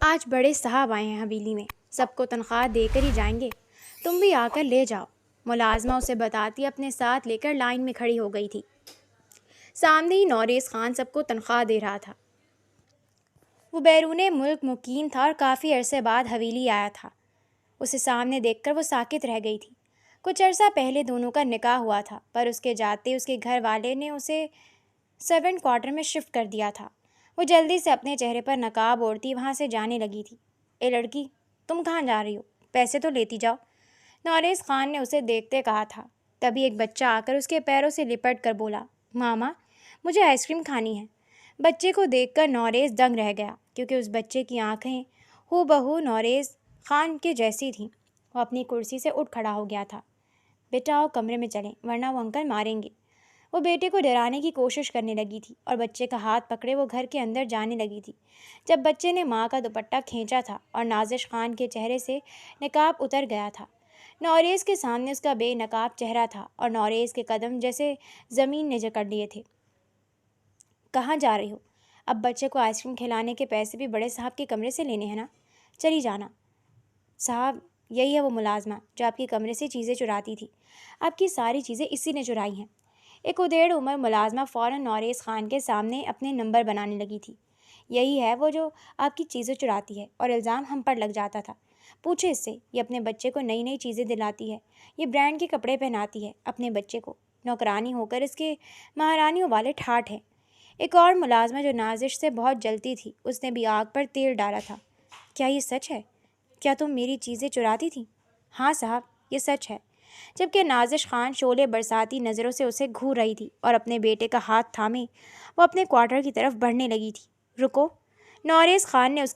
آج بڑے صاحب آئے ہیں حویلی میں، سب کو تنخواہ دے کر ہی جائیں گے، تم بھی آ کر لے جاؤ۔ ملازمہ اسے بتاتی اپنے ساتھ لے کر لائن میں کھڑی ہو گئی تھی۔ سامنے ہی نوریز خان سب کو تنخواہ دے رہا تھا۔ وہ بیرون ملک مقیم تھا اور کافی عرصے بعد حویلی آیا تھا۔ اسے سامنے دیکھ کر وہ ساکت رہ گئی تھی۔ کچھ عرصہ پہلے دونوں کا نکاح ہوا تھا، پر اس کے جاتے اس کے گھر والے نے اسے سرونٹ کوارٹر میں شفٹ کر دیا تھا۔ وہ جلدی سے اپنے چہرے پر نقاب اوڑھتی وہاں سے جانے لگی تھی۔ اے لڑکی، تم کہاں جا رہی ہو؟ پیسے تو لیتی جاؤ، نوریز خان نے اسے دیکھتے کہا تھا۔ تبھی ایک بچہ آ کر اس کے پیروں سے لپٹ کر بولا، ماما مجھے آئس کریم کھانی ہے۔ بچے کو دیکھ کر نوریز دنگ رہ گیا، کیونکہ اس بچے کی آنکھیں ہو بہو نوریز خان کے جیسی تھیں۔ وہ اپنی کرسی سے اٹھ کھڑا ہو گیا تھا۔ بیٹا آؤ کمرے میں چلیں، ورنہ وہ انکل ماریں گے۔ وہ بیٹے کو ڈرانے کی کوشش کرنے لگی تھی اور بچے کا ہاتھ پکڑے وہ گھر کے اندر جانے لگی تھی، جب بچے نے ماں کا دوپٹہ کھینچا تھا اور نازش خان کے چہرے سے نقاب اتر گیا تھا۔ نوریز کے سامنے اس کا بے نقاب چہرہ تھا اور نوریز کے قدم جیسے زمین نے جکڑ لیے تھے۔ کہاں جا رہی ہو؟ اب بچے کو آئس کریم کھلانے کے پیسے بھی بڑے صاحب کے کمرے سے لینے ہیں نا؟ چلی جانا۔ صاحب، یہی ہے وہ ملازمہ جو آپ کے کمرے سے چیزیں چراتی تھی۔ آپ کی ساری چیزیں اسی نے چرائی ہیں۔ ایک ادھیڑ عمر ملازمہ فوراً نوریز خان کے سامنے اپنے نمبر بنانے لگی تھی۔ یہی ہے وہ جو آپ کی چیزیں چراتی ہے اور الزام ہم پر لگ جاتا تھا۔ پوچھے اس سے، یہ اپنے بچے کو نئی نئی چیزیں دلاتی ہے، یہ برانڈ کے کپڑے پہناتی ہے اپنے بچے کو، نوکرانی ہو کر اس کے مہارانیوں والے ٹھاٹھ ہیں۔ ایک اور ملازمہ جو نازش سے بہت جلتی تھی، اس نے بھی آگ پر تیل ڈالا تھا۔ کیا یہ سچ ہے؟ کیا تم میری چیزیں چراتی تھی؟ ہاں صاحب، یہ سچ ہے۔ جبکہ نازش خان شعلے برساتی نظروں سے اسے گھور رہی تھی اور اپنے بیٹے کا ہاتھ تھامے وہ اپنے کوارٹر کی طرف بڑھنے لگی تھی۔ رکو، نوریز خان نے اس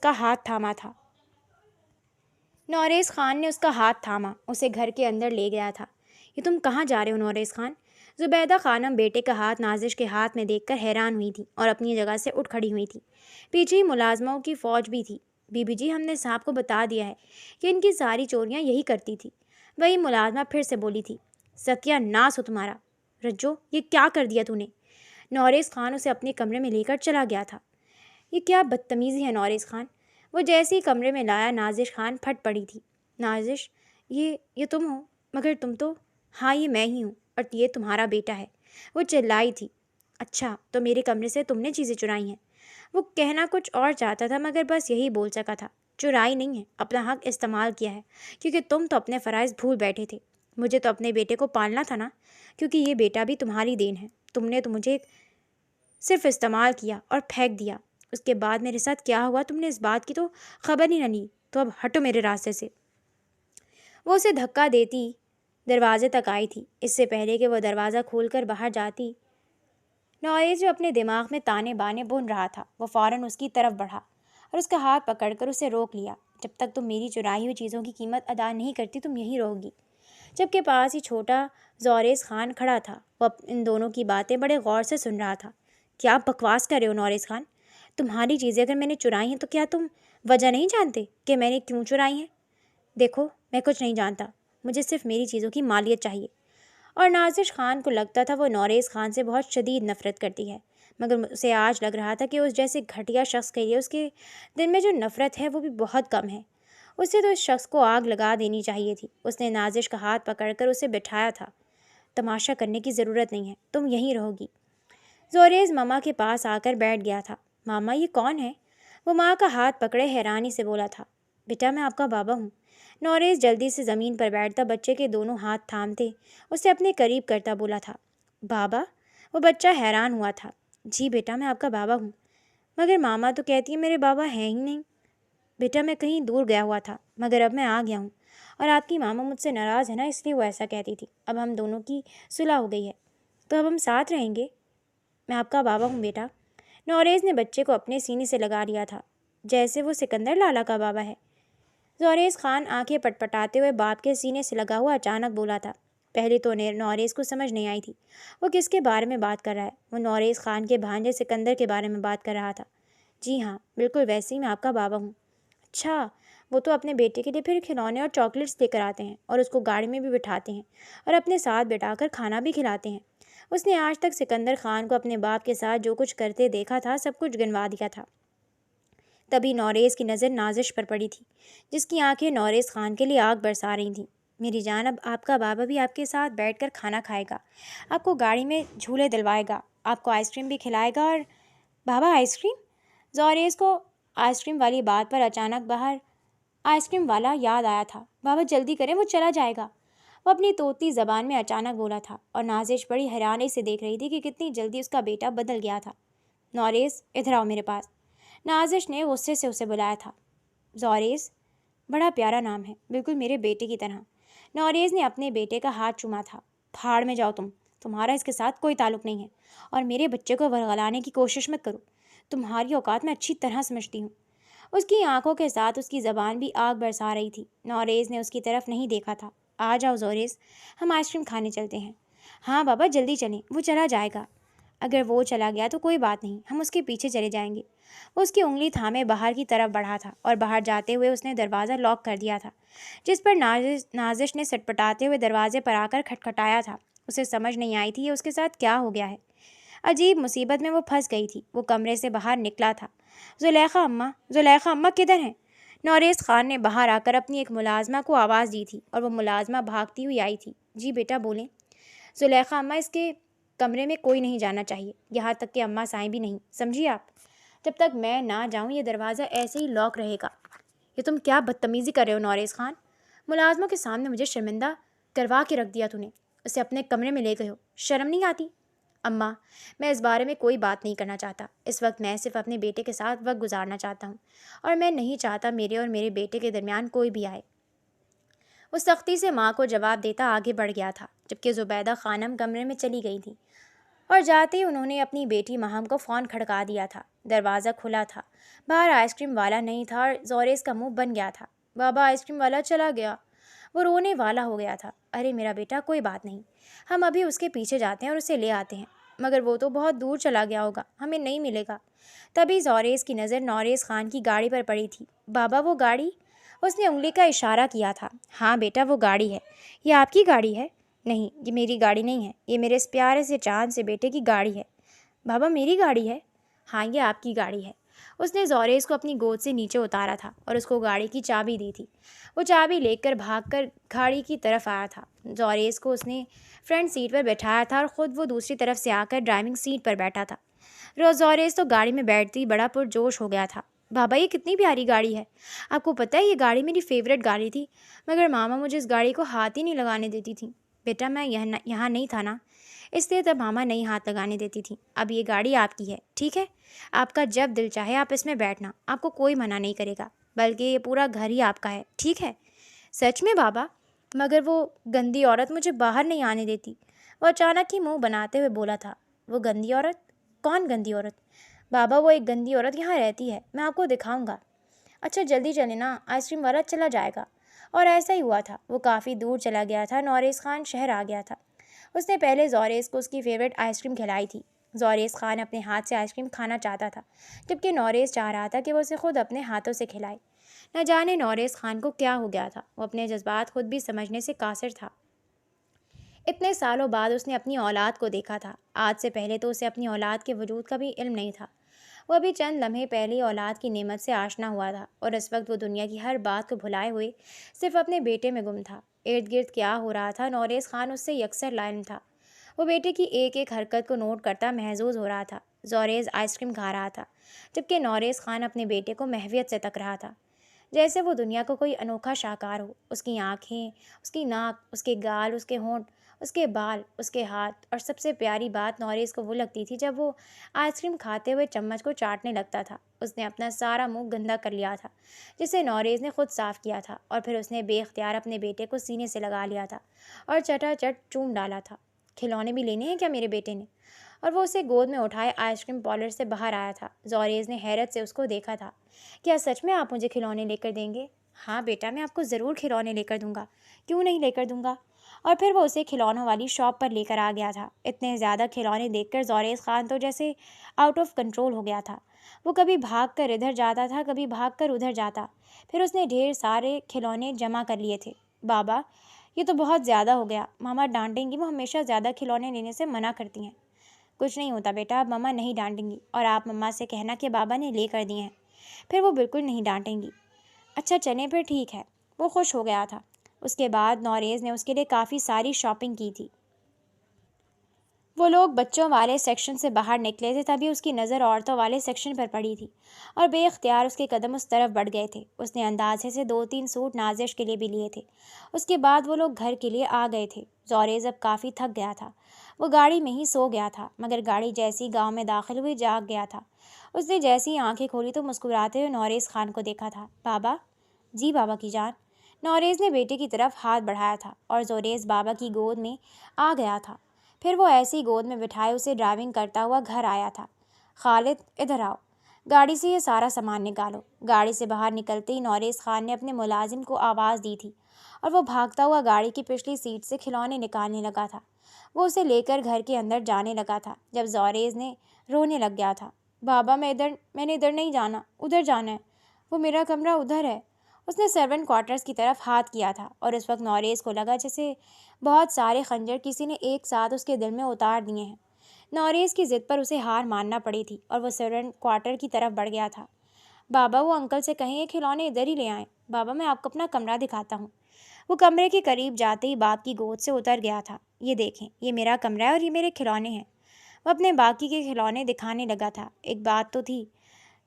کا ہاتھ تھاما، اسے گھر کے اندر لے گیا تھا۔ یہ تم کہاں جا رہے ہو نوریز خان؟ زبیدہ خانم بیٹے کا ہاتھ نازش کے ہاتھ میں دیکھ کر حیران ہوئی تھی اور اپنی جگہ سے اٹھ کھڑی ہوئی تھی۔ پیچھے ہی ملازموں کی فوج بھی تھی۔ بی بی جی، ہم نے صاحب کو بتا دیا ہے کہ ان کی ساری چوریاں یہی کرتی تھی۔ وہی ملازمہ پھر سے بولی تھی، ستیہ ناس ہو تمہارا۔ رجو، یہ کیا کر دیا تو نے؟ نوریز خان اسے اپنے کمرے میں لے کر چلا گیا تھا۔ یہ کیا بدتمیزی ہے نوریز خان؟ وہ جیسے ہی کمرے میں لایا نازش خان پھٹ پڑی تھی۔ نازش، یہ تم ہو؟ مگر تم تو… ہاں، یہ میں ہی ہوں اور یہ تمہارا بیٹا ہے، وہ چلائی تھی۔ اچھا، تو میرے کمرے سے تم نے چیزیں چرائی ہیں؟ وہ کہنا کچھ اور چاہتا تھا مگر بس یہی بول سکا تھا۔ چرائی نہیں ہے، اپنا حق استعمال کیا ہے، کیونکہ تم تو اپنے فرائض بھول بیٹھے تھے۔ مجھے تو اپنے بیٹے کو پالنا تھا نا، کیونکہ یہ بیٹا بھی تمہاری دین ہے۔ تم نے تو مجھے صرف استعمال کیا اور پھینک دیا۔ اس کے بعد میرے ساتھ کیا ہوا تم نے اس بات کی تو خبر ہی نہ لی۔ تو اب ہٹو میرے راستے سے۔ وہ اسے دھکا دیتی دروازے تک آئی تھی۔ اس سے پہلے کہ وہ دروازہ کھول کر باہر جاتی، نوریز جو اپنے دماغ میں تانے بانے بن رہا تھا، وہ فوراً اس کی طرف بڑھا اور اس کا ہاتھ پکڑ کر اسے روک لیا۔ جب تک تم میری چرائی ہوئی چیزوں کی قیمت ادا نہیں کرتی، تم یہیں رہو گی۔ جبکہ پاس ہی چھوٹا زوریز خان کھڑا تھا، وہ ان دونوں کی باتیں بڑے غور سے سن رہا تھا۔ کیا بکواس کر رہے ہو نوریز خان؟ تمہاری چیزیں اگر میں نے چرائی ہیں تو کیا تم وجہ نہیں جانتے کہ میں نے کیوں چرائی ہیں؟ دیکھو، میں کچھ نہیں جانتا، مجھے صرف میری چیزوں کی مالیت چاہیے۔ اور نازش خان کو لگتا تھا وہ نوریز خان سے بہت شدید نفرت کرتی ہے، مگر اسے آج لگ رہا تھا کہ اس جیسے گھٹیا شخص کے لیے اس کے دل میں جو نفرت ہے وہ بھی بہت کم ہے۔ اسے تو اس شخص کو آگ لگا دینی چاہیے تھی۔ اس نے نازش کا ہاتھ پکڑ کر اسے بٹھایا تھا۔ تماشا کرنے کی ضرورت نہیں ہے، تم یہیں رہو گی۔ زوریز ماما کے پاس آ کر بیٹھ گیا تھا۔ ماما، یہ کون ہے؟ وہ ماں کا ہاتھ پکڑے حیرانی سے بولا تھا۔ بیٹا، میں آپ کا بابا ہوں۔ نوریز جلدی سے زمین پر بیٹھتا بچے کے دونوں ہاتھ تھامتے اسے اپنے قریب کرتا بولا تھا، بابا؟ وہ بچہ حیران ہوا تھا۔ جی بیٹا، میں آپ کا بابا ہوں، مگر ماما تو کہتی ہے میرے بابا ہیں ہی نہیں۔ بیٹا، میں کہیں دور گیا ہوا تھا، مگر اب میں آ گیا ہوں، اور آپ کی ماما مجھ سے ناراض ہے نا، اس لیے وہ ایسا کہتی تھی۔ اب ہم دونوں کی صلح ہو گئی ہے، تو اب ہم ساتھ رہیں گے۔ میں آپ کا بابا ہوں بیٹا۔ نوریز نے بچے کو اپنے سینے سے لگا لیا تھا، جیسے وہ سکندر لالا کا بابا ہے۔ زوریز خان آنکھیں پٹپٹاتے ہوئے باپ کے سینے سے لگا ہوا اچانک بولا تھا۔ پہلے تو نوریز کو سمجھ نہیں آئی تھی وہ کس کے بارے میں بات کر رہا ہے۔ وہ نوریز خان کے بھانجے سکندر کے بارے میں بات کر رہا تھا۔ جی ہاں، بالکل ویسے ہی میں آپ کا بابا ہوں۔ اچھا، وہ تو اپنے بیٹے کے لیے پھر کھلونے اور چاکلیٹس لے کر آتے ہیں اور اس کو گاڑی میں بھی بٹھاتے ہیں اور اپنے ساتھ بٹھا کر کھانا بھی کھلاتے ہیں۔ اس نے آج تک سکندر خان کو اپنے باپ کے ساتھ جو کچھ کرتے دیکھا تھا، سب کچھ گنوا دیا تھا۔ تبھی نوریز کی نظر نازش پر پڑی تھی، جس کی آنکھیں نوریز خان کے لیے آگ برسا رہی تھیں۔ میری جان، اب آپ کا بابا بھی آپ کے ساتھ بیٹھ کر کھانا کھائے گا، آپ کو گاڑی میں جھولے دلوائے گا، آپ کو آئس کریم بھی کھلائے گا۔ اور بابا آئس کریم؟ زوریز کو آئس کریم والی بات پر اچانک باہر آئس کریم والا یاد آیا تھا۔ بابا جلدی کریں، وہ چلا جائے گا، وہ اپنی طوطی زبان میں اچانک بولا تھا، اور نازش بڑی حیرانی سے دیکھ رہی تھی کہ کتنی جلدی اس کا بیٹا بدل گیا تھا۔ نوریز، ادھر آؤ میرے پاس، نازش نے غصے سے اسے بلایا تھا۔ زوریز، بڑا پیارا نام ہے، بالکل میرے بیٹے کی طرح۔ نوریز نے اپنے بیٹے کا ہاتھ چوما تھا۔ پھاڑ میں جاؤ تمہارا اس کے ساتھ کوئی تعلق نہیں ہے، اور میرے بچے کو ورغلانے کی کوشش مت کرو، تمہاری اوقات میں اچھی طرح سمجھتی ہوں۔ اس کی آنکھوں کے ساتھ اس کی زبان بھی آگ برسا رہی تھی۔ نوریز نے اس کی طرف نہیں دیکھا تھا۔ آ جاؤ زوریز، ہم آئس کریم کھانے چلتے ہیں۔ ہاں بابا جلدی چلیں، وہ چلا جائے گا۔ اگر وہ چلا گیا تو کوئی بات نہیں، ہم اس کے پیچھے چلے جائیں گے۔ وہ اس کی انگلی تھامے باہر کی طرف بڑھا تھا، اور باہر جاتے ہوئے اس نے دروازہ لاک کر دیا تھا، جس پر نازش نے سٹپٹاتے ہوئے دروازے پر آ کر کھٹکھٹایا تھا۔ اسے سمجھ نہیں آئی تھی یہ اس کے ساتھ کیا ہو گیا ہے۔ عجیب مصیبت میں وہ پھنس گئی تھی۔ وہ کمرے سے باہر نکلا تھا۔ زلیخا اماں کدھر ہیں؟ نوریز خان نے باہر آ کر اپنی ایک ملازمہ کو آواز دی تھی، اور وہ ملازمہ بھاگتی ہوئی آئی تھی۔ جی بیٹا بولیں۔ زلیخا اماں، اس کے کمرے میں کوئی نہیں جانا چاہیے، یہاں تک کہ اماں سائیں بھی نہیں، سمجھیے آپ؟ جب تک میں نہ جاؤں یہ دروازہ ایسے ہی لاک رہے گا۔ یہ تم کیا بدتمیزی کر رہے ہو نوریز خان؟ ملازموں کے سامنے مجھے شرمندہ کروا کے رکھ دیا تو نے، اسے اپنے کمرے میں لے گئے ہو، شرم نہیں آتی؟ اماں، میں اس بارے میں کوئی بات نہیں کرنا چاہتا، اس وقت میں صرف اپنے بیٹے کے ساتھ وقت گزارنا چاہتا ہوں، اور میں نہیں چاہتا میرے اور میرے بیٹے کے درمیان کوئی بھی آئے۔ وہ سختی سے ماں کو جواب دیتا آگے بڑھ گیا تھا، جبکہ زبیدہ خانم کمرے میں چلی گئی تھیں، اور جاتے ہی انہوں نے اپنی بیٹی ماہم کو فون کھڑکا دیا تھا۔ دروازہ کھلا تھا، باہر آئس کریم والا نہیں تھا، اور زوریز کا منہ بن گیا تھا۔ بابا آئس کریم والا چلا گیا، وہ رونے والا ہو گیا تھا۔ ارے میرا بیٹا، کوئی بات نہیں، ہم ابھی اس کے پیچھے جاتے ہیں اور اسے لے آتے ہیں، مگر وہ تو بہت دور چلا گیا ہوگا، ہمیں نہیں ملے گا۔ تبھی زوریز کی نظر نوریز خان کی گاڑی پر پڑی تھی۔ بابا وہ گاڑی؟ اس نے انگلی کا اشارہ کیا تھا۔ ہاں بیٹا، وہ گاڑی ہے۔ یہ آپ کی گاڑی ہے؟ نہیں، یہ میری گاڑی نہیں ہے، یہ میرے اس پیارے سے چاند سے بیٹے کی گاڑی ہے۔ بابا میری گاڑی ہے؟ ہاں یہ آپ کی گاڑی ہے۔ اس نے زوریز کو اپنی گود سے نیچے اتارا تھا اور اس کو گاڑی کی چابی دی تھی۔ وہ چابی لے کر بھاگ کر گاڑی کی طرف آیا تھا۔ زوریز کو اس نے فرنٹ سیٹ پر بٹھایا تھا، اور خود وہ دوسری طرف سے آ کر ڈرائیونگ سیٹ پر بیٹھا تھا۔ زوریز تو گاڑی میں بیٹھتی ہی بڑا پرجوش ہو گیا تھا۔ بابا یہ کتنی پیاری گاڑی ہے، آپ کو پتہ ہے یہ گاڑی میری فیوریٹ گاڑی تھی، مگر ماما مجھے اس گاڑی کو ہاتھ ہی نہیں لگانے دیتی تھی۔ بیٹا میں یہاں نہیں تھا نا، اس لیے تب ماما نہیں ہاتھ لگانے دیتی تھی۔ اب یہ گاڑی آپ کی ہے، ٹھیک ہے؟ آپ کا جب دل چاہے آپ اس میں بیٹھنا، آپ کو کوئی منع نہیں کرے گا، بلکہ یہ پورا گھر ہی آپ کا ہے، ٹھیک ہے؟ سچ میں بابا؟ مگر وہ گندی عورت مجھے باہر نہیں آنے دیتی، وہ اچانک ہی منہ بناتے ہوئے بولا تھا۔ وہ گندی عورت؟ کون گندی عورت؟ بابا وہ ایک گندی عورت یہاں رہتی ہے، میں آپ کو دکھاؤں گا۔ اچھا جلدی چلے نا، آئس کریم والا چلا جائے گا۔ اور ایسا ہی ہوا تھا، وہ کافی دور چلا گیا تھا۔ نوریز خان شہر آ گیا تھا۔ اس نے پہلے زوریز کو اس کی فیوریٹ آئس کریم کھلائی تھی۔ زوریز خان اپنے ہاتھ سے آئس کریم کھانا چاہتا تھا، جبکہ نوریز چاہ رہا تھا کہ وہ اسے خود اپنے ہاتھوں سے کھلائے۔ نہ جانے نوریز خان کو کیا ہو گیا تھا، وہ اپنے جذبات خود بھی سمجھنے سے قاصر تھا۔ اتنے سالوں بعد اس نے اپنی اولاد کو دیکھا تھا۔ آج سے پہلے تو اسے اپنی اولاد کے وجود کا بھی علم نہیں تھا۔ وہ ابھی چند لمحے پہلے اولاد کی نعمت سے آشنا ہوا تھا، اور اس وقت وہ دنیا کی ہر بات کو بھلائے ہوئے صرف اپنے بیٹے میں گم تھا۔ ارد گرد کیا ہو رہا تھا، نوریز خان اس سے یکسر لا علم تھا۔ وہ بیٹے کی ایک ایک حرکت کو نوٹ کرتا محظوظ ہو رہا تھا۔ زوریز آئس کریم کھا رہا تھا، جبکہ نوریز خان اپنے بیٹے کو محویت سے تک رہا تھا، جیسے وہ دنیا کو کوئی انوکھا شاہکار ہو۔ اس کی آنکھیں، اس کی ناک، اس کے گال، اس کے ہونٹ، اس کے بال، اس کے ہاتھ، اور سب سے پیاری بات نوریز کو وہ لگتی تھی جب وہ آئس کریم کھاتے ہوئے چمچ کو چاٹنے لگتا تھا۔ اس نے اپنا سارا منہ گندا کر لیا تھا، جسے نوریز نے خود صاف کیا تھا، اور پھر اس نے بے اختیار اپنے بیٹے کو سینے سے لگا لیا تھا اور چٹا چٹ چوم ڈالا تھا۔ کھلونے بھی لینے ہیں کیا میرے بیٹے نے؟ اور وہ اسے گود میں اٹھائے آئس کریم پارلر سے باہر آیا تھا۔ زوریز نے حیرت سے اس کو دیکھا تھا۔ کیا سچ میں آپ مجھے کھلونے لے کر دیں گے؟ ہاں بیٹا، میں آپ کو ضرور کھلونے لے کر دوں گا، کیوں نہیں لے کر دوں گا؟ اور پھر وہ اسے کھلونوں والی شاپ پر لے کر آ گیا تھا۔ اتنے زیادہ کھلونے دیکھ کر زوریز خان تو جیسے آؤٹ آف کنٹرول ہو گیا تھا۔ وہ کبھی بھاگ کر ادھر جاتا تھا، کبھی بھاگ کر ادھر جاتا۔ پھر اس نے ڈھیر سارے کھلونے جمع کر لیے تھے۔ بابا یہ تو بہت زیادہ ہو گیا، ماما ڈانٹیں گی، وہ ہمیشہ زیادہ کھلونے لینے سے منع کرتی ہیں۔ کچھ نہیں ہوتا بیٹا، اب ماما نہیں ڈانٹیں گی، اور آپ مما سے کہنا کہ بابا نے لے کر دیے ہیں۔ پھر وہ بالکل نہیں ڈانٹیں گی۔ اچھا چلیں پھر ٹھیک ہے۔ وہ خوش ہو گیا تھا۔ اس کے بعد نوریز نے اس کے لیے کافی ساری شاپنگ کی تھی۔ وہ لوگ بچوں والے سیکشن سے باہر نکلے تھے، تبھی اس کی نظر عورتوں والے سیکشن پر پڑی تھی اور بے اختیار اس کے قدم اس طرف بڑھ گئے تھے۔ اس نے اندازے سے 2-3 سوٹ نازش کے لیے بھی لیے تھے۔ اس کے بعد وہ لوگ گھر کے لیے آ گئے تھے۔ زوریز اب کافی تھک گیا تھا۔ وہ گاڑی میں ہی سو گیا تھا، مگر گاڑی جیسی گاؤں میں داخل ہوئی جاگ گیا تھا۔ اس نے جیسی ہی آنکھیں کھولی تو مسکراتے ہوئے نوریز خان کو دیکھا تھا۔ بابا؟ جی بابا کی جان۔ نوریز نے بیٹے کی طرف ہاتھ بڑھایا تھا اور زوریز بابا کی گود میں آ گیا تھا۔ پھر وہ ایسی گود میں بٹھائے اسے ڈرائیونگ کرتا ہوا گھر آیا تھا۔ خالد ادھر آؤ، گاڑی سے یہ سارا سامان نکالو۔ گاڑی سے باہر نکلتے ہی نوریز خان نے اپنے ملازم کو آواز دی تھی اور وہ بھاگتا ہوا گاڑی کی پچھلی سیٹ سے کھلونے نکالنے لگا تھا۔ وہ اسے لے کر گھر کے اندر جانے لگا تھا جب زوریز نے رونے لگ گیا تھا۔ بابا میں نے ادھر نہیں جانا، ادھر جانا ہے، وہ میرا کمرہ ادھر ہے۔ اس نے سرونٹ کوارٹرز کی طرف ہاتھ کیا تھا اور اس وقت نوریز کو لگا جیسے بہت سارے خنجر کسی نے ایک ساتھ اس کے دل میں اتار دیے ہیں۔ نوریز کی ضد پر اسے ہار ماننا پڑی تھی اور وہ سرونٹ کوارٹر کی طرف بڑھ گیا تھا۔ بابا وہ انکل سے کہیں یہ کھلونے ادھر ہی لے آئیں۔ بابا میں آپ کو اپنا کمرہ دکھاتا ہوں۔ وہ کمرے کے قریب جاتے ہی باپ کی گود سے اتر گیا تھا۔ یہ دیکھیں، یہ میرا کمرہ ہے اور یہ میرے کھلونے ہیں۔ وہ اپنے باقی کے کھلونے دکھانے لگا تھا۔ ایک بات تو تھی،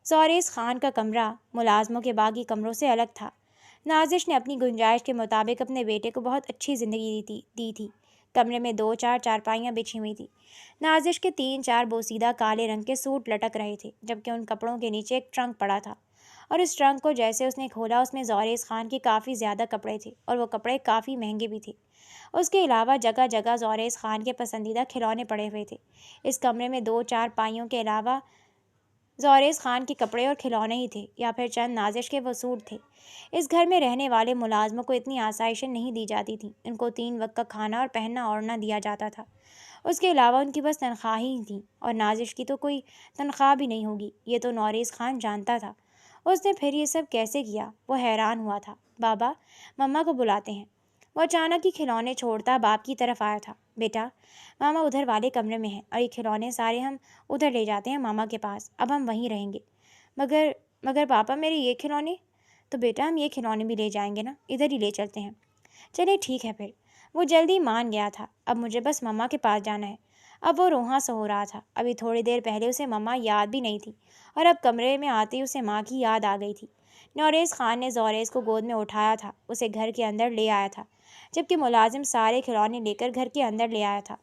زوریز خان کا کمرہ ملازموں کے باقی کمروں سے الگ تھا۔ نازش نے اپنی گنجائش کے مطابق اپنے بیٹے کو بہت اچھی زندگی دی تھی۔ کمرے میں 2-4 چارپائیاں بچھی ہوئی تھیں۔ نازش کے 3-4 بوسیدہ کالے رنگ کے سوٹ لٹک رہے تھے، جبکہ ان کپڑوں کے نیچے ایک ٹرنک پڑا تھا اور اس ٹرنک کو جیسے اس نے کھولا اس میں زوریز خان کے کافی زیادہ کپڑے تھے اور وہ کپڑے کافی مہنگے بھی تھے۔ اس کے علاوہ جگہ جگہ زوریز خان کے پسندیدہ کھلونے پڑے ہوئے تھے۔ اس کمرے میں 2-4 پائیوں کے علاوہ زوریز خان کے کپڑے اور کھلونے ہی تھے یا پھر چند نازش کے وہ سوٹ تھے۔ اس گھر میں رہنے والے ملازموں کو اتنی آسائشیں نہیں دی جاتی تھیں۔ ان کو 3 وقت کا کھانا اور پہننا اوڑھنا دیا جاتا تھا۔ اس کے علاوہ ان کی بس تنخواہیں ہی تھیں اور نازش کی تو کوئی تنخواہ بھی نہیں ہوگی، یہ تو نوریز خان جانتا تھا۔ اس نے پھر یہ سب کیسے کیا؟ وہ حیران ہوا تھا۔ بابا، مما کو بلاتے ہیں۔ وہ اچانک ہی کھلونے چھوڑتا باپ کی طرف آیا تھا۔ بیٹا، ماما ادھر والے کمرے میں ہیں اور یہ کھلونے سارے ہم ادھر لے جاتے ہیں ماما کے پاس، اب ہم وہیں رہیں گے۔ مگر پاپا میرے یہ کھلونے؟ تو بیٹا ہم یہ کھلونے بھی لے جائیں گے نا، ادھر ہی لے چلتے ہیں۔ چلے ٹھیک ہے پھر۔ وہ جلدی مان گیا تھا۔ اب مجھے بس مما کے پاس جانا ہے۔ اب وہ روحاں سا ہو رہا تھا۔ ابھی تھوڑی دیر پہلے اسے مما یاد بھی نہیں تھی اور اب کمرے میں آتے ہی اسے ماں کی یاد آ گئی تھی۔ نوریز خان نے زوریز کو گود میں اٹھایا تھا، اسے گھر کے اندر لے آیا تھا، جبکہ ملازم سارے کھلونے لے کر گھر کے اندر لے آیا تھا۔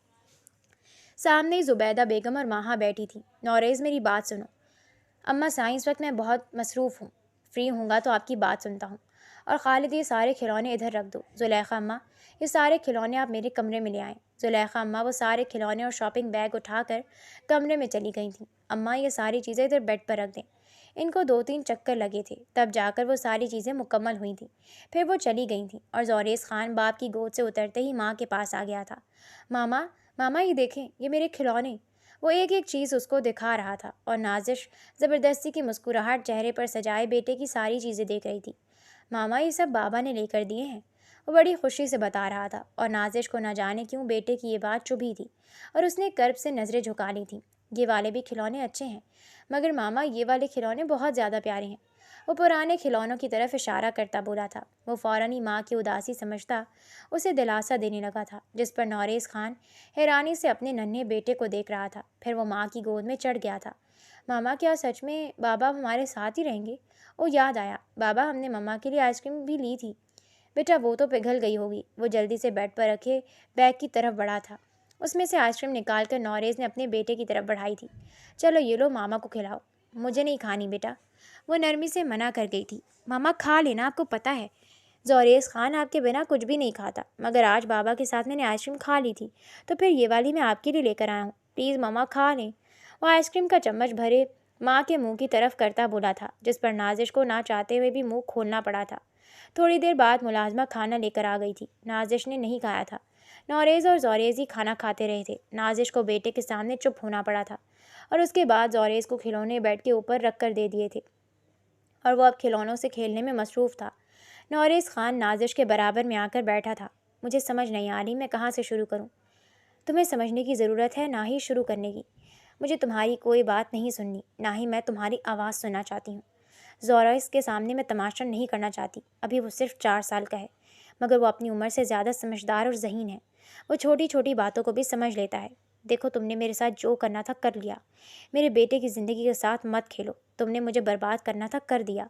سامنے ہی زبیدہ بیگم اور ماہا بیٹھی تھی۔ نوریز میری بات سنو۔ اماں سائیں اس وقت میں بہت مصروف ہوں، فری ہوں گا تو آپ کی بات سنتا ہوں۔ اور خالد یہ سارے کھلونے ادھر رکھ دو۔ زلیخا اماں، یہ سارے کھلونے آپ میرے کمرے میں لے آئیں۔ زلیخا اماں وہ سارے کھلونے اور شاپنگ بیگ اٹھا کر کمرے میں چلی گئی تھیں۔ اماں یہ ساری چیزیں ادھر بیڈ پر رکھ دیں۔ ان کو 2-3 چکر لگے تھے، تب جا کر وہ ساری چیزیں مکمل ہوئی تھیں۔ پھر وہ چلی گئی تھیں اور زوریز خان باپ کی گود سے اترتے ہی ماں کے پاس آ گیا تھا۔ ماما یہ دیکھیں، یہ میرے کھلونے۔ وہ ایک ایک چیز اس کو دکھا رہا تھا اور نازش زبردستی کی مسکراہٹ چہرے پر سجائے بیٹے کی ساری چیزیں دیکھ رہی تھی۔ ماما یہ سب بابا نے لے کر دیے ہیں، وہ بڑی خوشی سے بتا رہا تھا اور نازش کو نہ جانے کیوں بیٹے کی یہ بات چبھی تھی اور اس نے کرب سے نظریں جھکا لی تھیں۔ یہ والے بھی کھلونے اچھے ہیں، مگر ماما یہ والے کھلونے بہت زیادہ پیارے ہیں۔ وہ پرانے کھلونوں کی طرف اشارہ کرتا بولا تھا۔ وہ فوراً ہی ماں کی اداسی سمجھتا اسے دلاسا دینے لگا تھا، جس پر نوریز خان حیرانی سے اپنے ننھے بیٹے کو دیکھ رہا تھا۔ پھر وہ ماں کی گود میں چڑھ گیا تھا۔ ماما کیا سچ میں بابا ہمارے ساتھ ہی رہیں گے؟ وہ یاد آیا، بابا ہم نے مما کے لیے آئس کریم بھی لی تھی۔ بیٹا وہ تو پگھل گئی ہوگی۔ وہ جلدی سے بیڈ پر رکھے بیگ کی طرف بڑھا تھا۔ اس میں سے آئس کریم نکال کر نوریز نے اپنے بیٹے کی طرف بڑھائی تھی۔ چلو یہ لو ماما کو کھلاؤ۔ مجھے نہیں کھانی بیٹا، وہ نرمی سے منع کر گئی تھی۔ ماما کھا لینا، آپ کو پتہ ہے زوریز خان آپ کے بنا کچھ بھی نہیں کھاتا، مگر آج بابا کے ساتھ میں نے آئس کریم کھا لی تھی تو پھر یہ والی میں آپ کے لیے لے کر آیا ہوں، پلیز ماما کھا لیں۔ وہ آئس کریم کا چمچ بھرے ماں کے منہ کی طرف کرتا بولا تھا، جس پر نازش کو نہ چاہتے ہوئے بھی منہ کھولنا پڑا تھا۔ تھوڑی دیر بعد ملازمہ کھانا لے کر آ گئی تھی۔ نازش نے نہیں کھایا تھا۔ نوریز اور زوریز ہی کھانا کھاتے رہے تھے۔ نازش کو بیٹے کے سامنے چپ ہونا پڑا تھا اور اس کے بعد زوریز کو کھلونے بیڈ کے اوپر رکھ کر دے دیے تھے اور وہ اب کھلونوں سے کھیلنے میں مصروف تھا۔ نوریز خان نازش کے برابر میں آ کر بیٹھا تھا۔ مجھے سمجھ نہیں آ رہی میں کہاں سے شروع کروں۔ تمہیں سمجھنے کی ضرورت ہے، نہ ہی شروع کرنے کی۔ مجھے تمہاری کوئی بات نہیں سننی، نہ ہی میں تمہاری آواز سننا چاہتی ہوں۔ زورا اس کے سامنے میں تماشا نہیں کرنا چاہتی، ابھی وہ صرف 4 سال کا ہے، مگر وہ اپنی عمر سے زیادہ سمجھدار اور ذہین ہے۔ وہ چھوٹی چھوٹی باتوں کو بھی سمجھ لیتا ہے۔ دیکھو، تم نے میرے ساتھ جو کرنا تھا کر لیا، میرے بیٹے کی زندگی کے ساتھ مت کھیلو۔ تم نے مجھے برباد کرنا تھا کر دیا،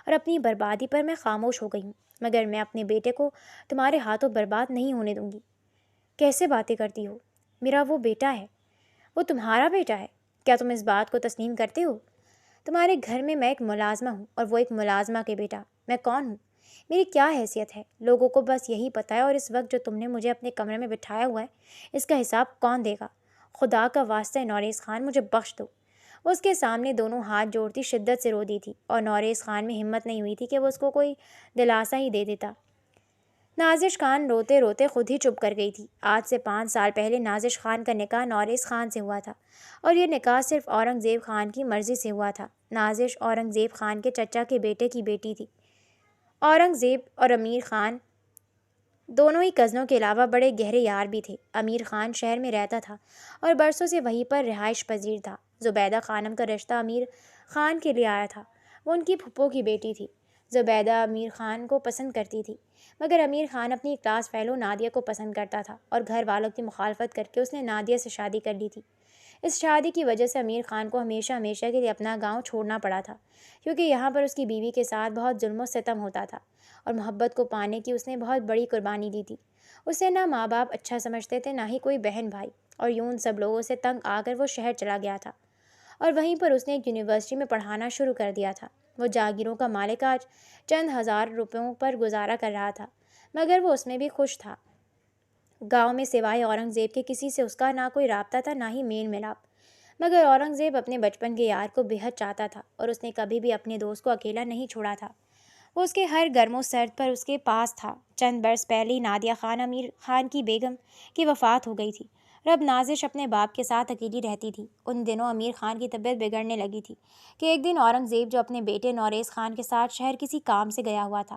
اور اپنی بربادی پر میں خاموش ہو گئی ہوں، مگر میں اپنے بیٹے کو تمہارے ہاتھوں برباد نہیں ہونے دوں گی۔ کیسے باتیں کرتی ہو؟ میرا وہ بیٹا ہے، وہ تمہارا بیٹا ہے، کیا تم اس بات کو تسلیم کرتے ہو؟ تمہارے گھر میں ایک ملازمہ ہوں اور وہ ایک ملازمہ کے بیٹا۔ میں کون ہوں؟ میری کیا حیثیت ہے؟ لوگوں کو بس یہی پتہ ہے، اور اس وقت جو تم نے مجھے اپنے کمرے میں بٹھایا ہوا ہے، اس کا حساب کون دے گا؟ خدا کا واسطہ ہے نوریس خان، مجھے بخش دو۔ وہ اس کے سامنے دونوں ہاتھ جوڑتی شدت سے رو دی تھی، اور نوریس خان میں ہمت نہیں ہوئی تھی کہ وہ اس کو کوئی دلاسا ہی دے دیتا۔ نازش خان روتے روتے خود ہی چپ کر گئی تھی۔ آج سے 5 سال پہلے نازش خان کا نکاح نوریس خان سے ہوا تھا، اور یہ نکاح صرف اورنگزیب خان کی مرضی سے ہوا تھا۔ نازش اورنگزیب خان کے چچا کے بیٹے کی بیٹی تھی۔ اورنگزیب اور امیر خان دونوں ہی کزنوں کے علاوہ بڑے گہرے یار بھی تھے۔ امیر خان شہر میں رہتا تھا اور برسوں سے وہیں پر رہائش پذیر تھا۔ زبیدہ خانم کا رشتہ امیر خان کے لیے آیا تھا، وہ ان کی پھپھو کی بیٹی تھی۔ زبیدہ امیر خان کو پسند کرتی تھی، مگر امیر خان اپنی کلاس فیلو نادیہ کو پسند کرتا تھا، اور گھر والوں کی مخالفت کر کے اس نے نادیہ سے شادی کر لی تھی۔ اس شادی کی وجہ سے امیر خان کو ہمیشہ ہمیشہ کے لیے اپنا گاؤں چھوڑنا پڑا تھا، کیونکہ یہاں پر اس کی بیوی کے ساتھ بہت ظلم و ستم ہوتا تھا، اور محبت کو پانے کی اس نے بہت بڑی قربانی دی تھی۔ اسے نہ ماں باپ اچھا سمجھتے تھے، نہ ہی کوئی بہن بھائی، اور یوں ان سب لوگوں سے تنگ آ کر وہ شہر چلا گیا تھا، اور وہیں پر اس نے ایک یونیورسٹی میں پڑھانا شروع کر دیا تھا۔ وہ جاگیروں کا مالک آج چند ہزار روپیوں پر گزارا کر رہا تھا، مگر وہ اس میں بھی خوش تھا۔ گاؤں میں سوائے اورنگزیب کے کسی سے اس کا نہ کوئی رابطہ تھا، نہ ہی میل ملاپ، مگر اورنگزیب اپنے بچپن کے یار کو بے حد چاہتا تھا، اور اس نے کبھی بھی اپنے دوست کو اکیلا نہیں چھوڑا تھا۔ وہ اس کے ہر گرم و سرد پر اس کے پاس تھا۔ چند برس پہلے ہی نادیہ خان امیر خان کی بیگم کی وفات ہو گئی تھی، اور اب نازش اپنے باپ کے ساتھ اکیلی رہتی تھی۔ ان دنوں امیر خان کی طبیعت بگڑنے لگی تھی کہ ایک دن اورنگزیب جو اپنے بیٹے نوریس خان کے ساتھ شہر کسی کام سے گیا ہوا تھا،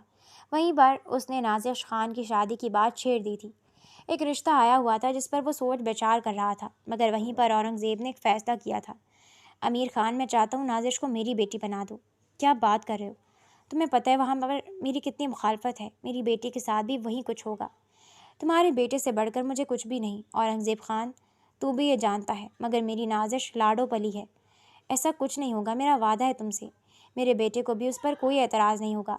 وہیں پر اس نے نازش خان کی شادی کی بات چھیڑ دی تھی۔ ایک رشتہ آیا ہوا تھا جس پر وہ سوچ بچار کر رہا تھا، مگر وہیں پر اورنگزیب نے ایک فیصلہ کیا تھا۔ امیر خان، میں چاہتا ہوں نازش کو میری بیٹی بنا دو۔ کیا بات کر رہے ہو؟ تمہیں پتہ ہے وہاں پر میری کتنی مخالفت ہے، میری بیٹی کے ساتھ بھی وہی کچھ ہوگا۔ تمہارے بیٹے سے بڑھ کر مجھے کچھ بھی نہیں اورنگزیب خان، تو بھی یہ جانتا ہے، مگر میری نازش لاڈو پلی ہے، ایسا کچھ نہیں ہوگا، میرا وعدہ ہے تم سے، میرے بیٹے کو بھی اس پر کوئی اعتراض نہیں ہوگا۔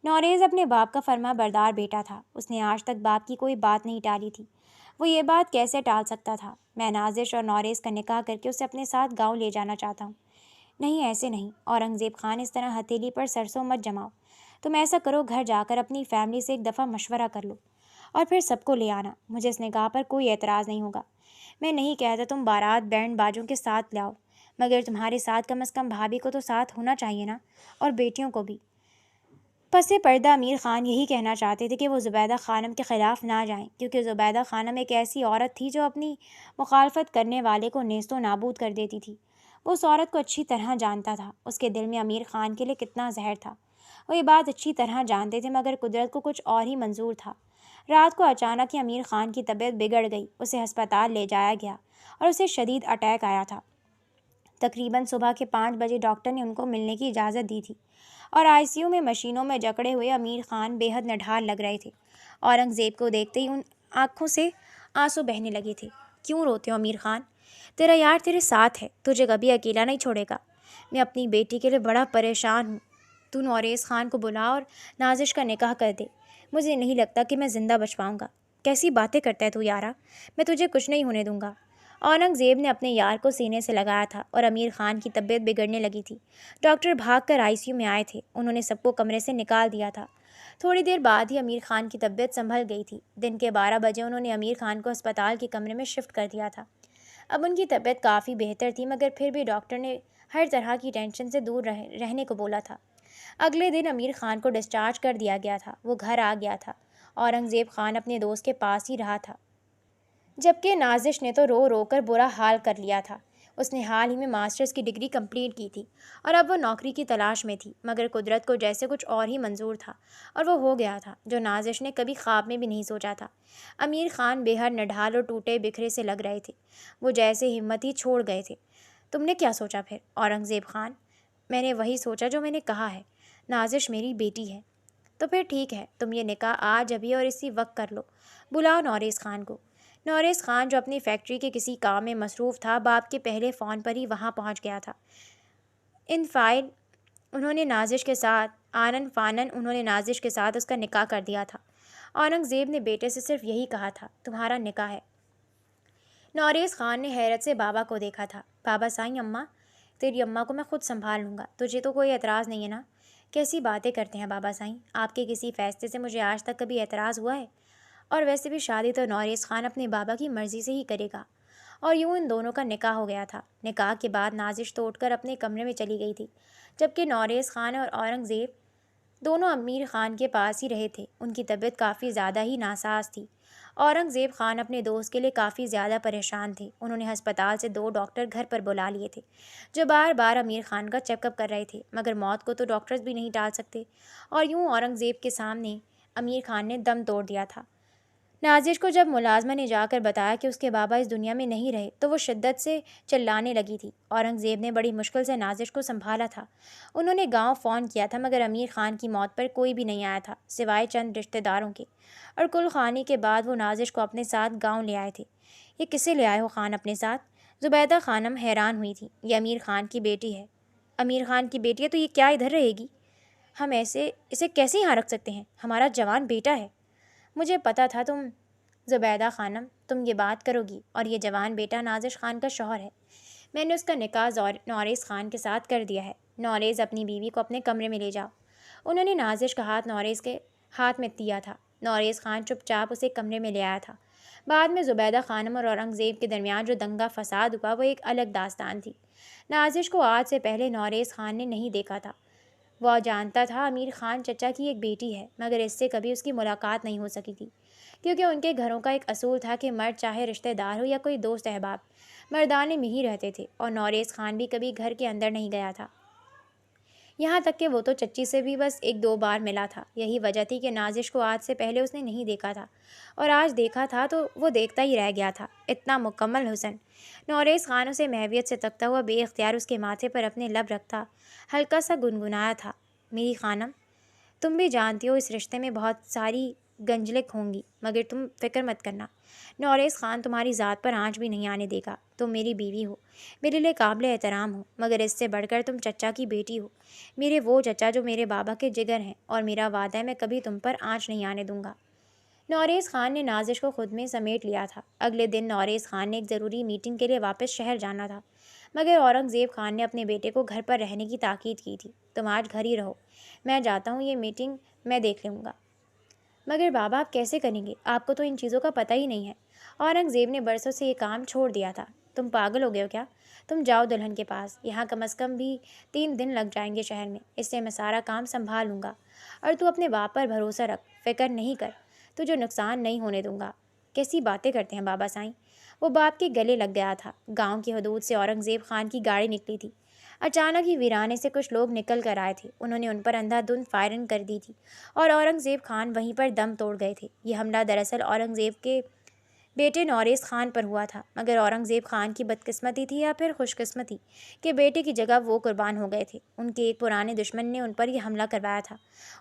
نوریز اپنے باپ کا فرما بردار بیٹا تھا، اس نے آج تک باپ کی کوئی بات نہیں ٹالی تھی۔ وہ یہ بات کیسے ٹال سکتا تھا؟ میں نازش اور نوریز کا نکاح کر کے اسے اپنے ساتھ گاؤں لے جانا چاہتا ہوں۔ نہیں، ایسے نہیں اورنگزیب خان، اس طرح ہتھیلی پر سرسوں مت جماؤ۔ تم ایسا کرو، گھر جا کر اپنی فیملی سے ایک دفعہ مشورہ کر لو، اور پھر سب کو لے آنا۔ مجھے اس نکاح پر کوئی اعتراض نہیں ہوگا۔ میں نہیں کہتا تم بارات بینڈ باجوں کے ساتھ لاؤ، مگر تمہارے ساتھ کم از کم بھابھی کو تو ساتھ ہونا چاہیے نا، اور بیٹیوں کو بھی۔ پس پردہ امیر خان یہی کہنا چاہتے تھے کہ وہ زبیدہ خانم کے خلاف نہ جائیں، کیونکہ زبیدہ خانم ایک ایسی عورت تھی جو اپنی مخالفت کرنے والے کو نیست و نابود کر دیتی تھی۔ وہ اس عورت کو اچھی طرح جانتا تھا، اس کے دل میں امیر خان کے لیے کتنا زہر تھا، وہ یہ بات اچھی طرح جانتے تھے، مگر قدرت کو کچھ اور ہی منظور تھا۔ رات کو اچانک ہی امیر خان کی طبیعت بگڑ گئی، اسے ہسپتال لے جایا گیا، اور اسے شدید اٹیک آیا تھا۔ تقریباً صبح کے 5 بجے ڈاکٹر نے ان کو ملنے کی اجازت دی تھی، اور آئی سی یو میں مشینوں میں جکڑے ہوئے امیر خان بے حد نڈھال لگ رہے تھے۔ اورنگزیب کو دیکھتے ہی ان آنکھوں سے آنسو بہنے لگے تھے۔ کیوں روتے ہو امیر خان؟ تیرا یار تیرے ساتھ ہے، تجھے کبھی اکیلا نہیں چھوڑے گا۔ میں اپنی بیٹی کے لیے بڑا پریشان ہوں، تو نوریس خان کو بلا اور نازش کا نکاح کر دے۔ مجھے نہیں لگتا کہ میں زندہ بچ پاؤں گا۔ کیسی باتیں کرتا ہے تو یارا، میں تجھے کچھ نہیں ہونے دوں گا۔ اورنگزیب نے اپنے یار کو سینے سے لگایا تھا، اور امیر خان کی طبیعت بگڑنے لگی تھی۔ ڈاکٹر بھاگ کر آئی سی یو میں آئے تھے، انہوں نے سب کو کمرے سے نکال دیا تھا۔ تھوڑی دیر بعد ہی امیر خان کی طبیعت سنبھل گئی تھی۔ دن کے 12 بجے انہوں نے امیر خان کو ہسپتال کے کمرے میں شفٹ کر دیا تھا۔ اب ان کی طبیعت کافی بہتر تھی، مگر پھر بھی ڈاکٹر نے ہر طرح کی ٹینشن سے دور رہنے کو بولا تھا۔ اگلے دن امیر خان کو ڈسچارج کر دیا گیا تھا، وہ گھر آ گیا تھا۔ اورنگزیب خان اپنے دوست کے پاس ہی رہا تھا، جبکہ نازش نے تو رو رو کر برا حال کر لیا تھا۔ اس نے حال ہی میں ماسٹرز کی ڈگری کمپلیٹ کی تھی، اور اب وہ نوکری کی تلاش میں تھی، مگر قدرت کو جیسے کچھ اور ہی منظور تھا، اور وہ ہو گیا تھا جو نازش نے کبھی خواب میں بھی نہیں سوچا تھا۔ امیر خان بے حد نڈھال اور ٹوٹے بکھرے سے لگ رہے تھے، وہ جیسے ہمت ہی چھوڑ گئے تھے۔ تم نے کیا سوچا پھر اورنگزیب خان؟ میں نے وہی سوچا جو میں نے کہا ہے، نازش میری بیٹی ہے۔ تو پھر ٹھیک ہے، تم یہ نکاح آج ابھی اور اسی وقت کر لو۔ بلاؤ نوریز خان کو۔ نوریز خان جو اپنی فیکٹری کے کسی کام میں مصروف تھا، باپ کے پہلے فون پر ہی وہاں پہنچ گیا تھا۔ ان فائل انہوں نے نازش کے ساتھ آنن فانن انہوں نے نازش کے ساتھ اس کا نکاح کر دیا تھا۔ اورنگزیب نے بیٹے سے صرف یہی کہا تھا، تمہارا نکاح ہے۔ نوریز خان نے حیرت سے بابا کو دیکھا تھا۔ بابا سائیں، اماں، تیری اماں کو میں خود سنبھال لوں گا، تجھے تو کوئی اعتراض نہیں ہے نا؟ کیسی باتیں کرتے ہیں بابا سائیں، آپ کے کسی فیصلے سے مجھے آج تک کبھی اعتراض ہوا ہے؟ اور ویسے بھی شادی تو نوریز خان اپنے بابا کی مرضی سے ہی کرے گا۔ اور یوں ان دونوں کا نکاح ہو گیا تھا۔ نکاح کے بعد نازش تو اٹھ کر اپنے کمرے میں چلی گئی تھی، جبکہ نوریز خان اور اورنگزیب دونوں امیر خان کے پاس ہی رہے تھے۔ ان کی طبیعت کافی زیادہ ہی ناساز تھی۔ اورنگزیب خان اپنے دوست کے لیے کافی زیادہ پریشان تھے۔ انہوں نے ہسپتال سے 2 ڈاکٹر گھر پر بلا لیے تھے، جو بار بار امیر خان کا چیک اپ کر رہے تھے، مگر موت کو تو ڈاکٹرز بھی نہیں ٹال سکتے۔ اور یوں اورنگزیب کے سامنے امیر خان نے دم توڑ دیا تھا۔ نازش کو جب ملازمہ نے جا کر بتایا کہ اس کے بابا اس دنیا میں نہیں رہے، تو وہ شدت سے چلانے لگی تھی۔ اورنگزیب نے بڑی مشکل سے نازش کو سنبھالا تھا۔ انہوں نے گاؤں فون کیا تھا، مگر امیر خان کی موت پر کوئی بھی نہیں آیا تھا، سوائے چند رشتہ داروں کے۔ اور کل خانی کے بعد وہ نازش کو اپنے ساتھ گاؤں لے آئے تھے۔ یہ کسے لے آئے ہو خان اپنے ساتھ؟ زبیدہ خانم حیران ہوئی تھی۔ یہ امیر خان کی بیٹی ہے۔ امیر خان کی بیٹی ہے تو یہ کیا ادھر رہے گی؟ ہم اسے کیسے یہاں رکھ سکتے ہیں؟ ہمارا جوان بیٹا ہے۔ مجھے پتا تھا زبیدہ خانم تم یہ بات کرو گی، اور یہ جوان بیٹا نازش خان کا شوہر ہے۔ میں نے اس کا نکاح نوریز خان کے ساتھ کر دیا ہے۔ نوریز، اپنی بیوی کو اپنے کمرے میں لے جاؤ۔ انہوں نے نازش کا ہاتھ نوریز کے ہاتھ میں دیا تھا۔ نوریز خان چپ چاپ اسے کمرے میں لے آیا تھا۔ بعد میں زبیدہ خانم اور اورنگزیب کے درمیان جو دنگا فساد ہوا، وہ ایک الگ داستان تھی۔ نازش کو آج سے پہلے نوریز خان نے نہیں دیکھا تھا۔ وہ جانتا تھا امیر خان چچا کی ایک بیٹی ہے، مگر اس سے کبھی اس کی ملاقات نہیں ہو سکی تھی، کیونکہ ان کے گھروں کا ایک اصول تھا کہ مرد چاہے رشتہ دار ہو یا کوئی دوست احباب، مردانے میں ہی رہتے تھے، اور نوریز خان بھی کبھی گھر کے اندر نہیں گیا تھا۔ یہاں تک کہ وہ تو چچی سے بھی بس 1-2 بار ملا تھا۔ یہی وجہ تھی کہ نازش کو آج سے پہلے اس نے نہیں دیکھا تھا، اور آج دیکھا تھا تو وہ دیکھتا ہی رہ گیا تھا۔ اتنا مکمل حسن! نوریز خان اسے محویت سے تکتا ہوا بے اختیار اس کے ماتھے پر اپنے لب رکھتا ہلکا سا گنگنایا تھا، میری خانم، تم بھی جانتی ہو اس رشتے میں بہت ساری گنجلک ہوں گی، مگر تم فکر مت کرنا، نوریز خان تمہاری ذات پر آنچ بھی نہیں آنے دے گا۔ تم میری بیوی ہو، میرے لیے قابل احترام ہو، مگر اس سے بڑھ کر تم چچا کی بیٹی ہو، میرے وہ چچا جو میرے بابا کے جگر ہیں، اور میرا وعدہ ہے میں کبھی تم پر آنچ نہیں آنے دوں گا۔ نوریز خان نے نازش کو خود میں سمیٹ لیا تھا۔ اگلے دن نوریز خان نے ایک ضروری میٹنگ کے لیے واپس شہر جانا تھا، مگر اورنگزیب خان نے اپنے بیٹے کو گھر پر رہنے کی تاکید کی تھی۔ تم آج گھر ہی رہو، میں جاتا ہوں، یہ میٹنگ میں دیکھ لوں گا۔ مگر بابا آپ کیسے کریں گے؟ آپ کو تو ان چیزوں کا پتہ ہی نہیں ہے۔ اورنگزیب نے برسوں سے یہ کام چھوڑ دیا تھا۔ تم پاگل ہو گئے ہو کیا؟ تم جاؤ دلہن کے پاس، یہاں کم از کم بھی 3 دن لگ جائیں گے شہر میں، اس سے میں سارا کام سنبھال لوں گا، اور تو اپنے باپ پر بھروسہ رکھ، فکر نہیں کر، تجھے نقصان نہیں ہونے دوں گا۔ کیسی باتیں کرتے ہیں بابا سائیں؟ وہ باپ کے گلے لگ گیا تھا۔ گاؤں کی حدود سے اورنگزیب خان کی گاڑی نکلی تھی۔ اچانک ہی ویرانے سے کچھ لوگ نکل کر آئے تھے۔ انہوں نے ان پر اندھا دھند فائرنگ کر دی تھی، اور اورنگزیب خان وہیں پر دم توڑ گئے تھے۔ یہ حملہ دراصل اورنگزیب کے بیٹے نوریز خان پر ہوا تھا، مگر اورنگزیب خان کی بدقسمتی تھی یا پھر خوش قسمتی کہ بیٹے کی جگہ وہ قربان ہو گئے تھے۔ ان کے ایک پرانے دشمن نے ان پر یہ حملہ کروایا تھا۔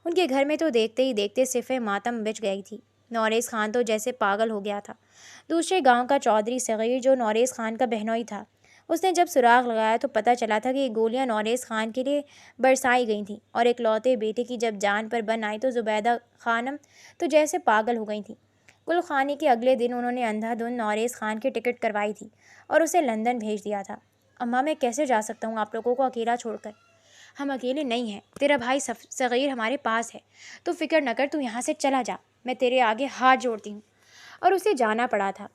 ان کے گھر میں تو دیکھتے ہی دیکھتے صفے ماتم بچ گئی تھی۔ نوریز خان تو جیسے پاگل ہو گیا تھا۔ دوسرے گاؤں کا چودھری صغیر، جو نوریز خان کا بہنوئی تھا، اس نے جب سراغ لگایا تو پتہ چلا تھا کہ یہ گولیاں نوریز خان کے لیے برسائی گئی تھیں، اور ایک لوتے بیٹے کی جب جان پر بن آئی تو زبیدہ خانم تو جیسے پاگل ہو گئی تھیں۔ کل خانی کے اگلے دن انہوں نے اندھا دھند نوریز خان کی ٹکٹ کروائی تھی اور اسے لندن بھیج دیا تھا۔ اماں، میں کیسے جا سکتا ہوں آپ لوگوں کو اکیلا چھوڑ کر؟ ہم اکیلے نہیں ہیں، تیرا بھائی صغیر ہمارے پاس ہے، تو فکر نہ کر، تو یہاں سے چلا جا، میں تیرے آگے ہاتھ جوڑتی ہوں۔ اور اسے جانا پڑا تھا۔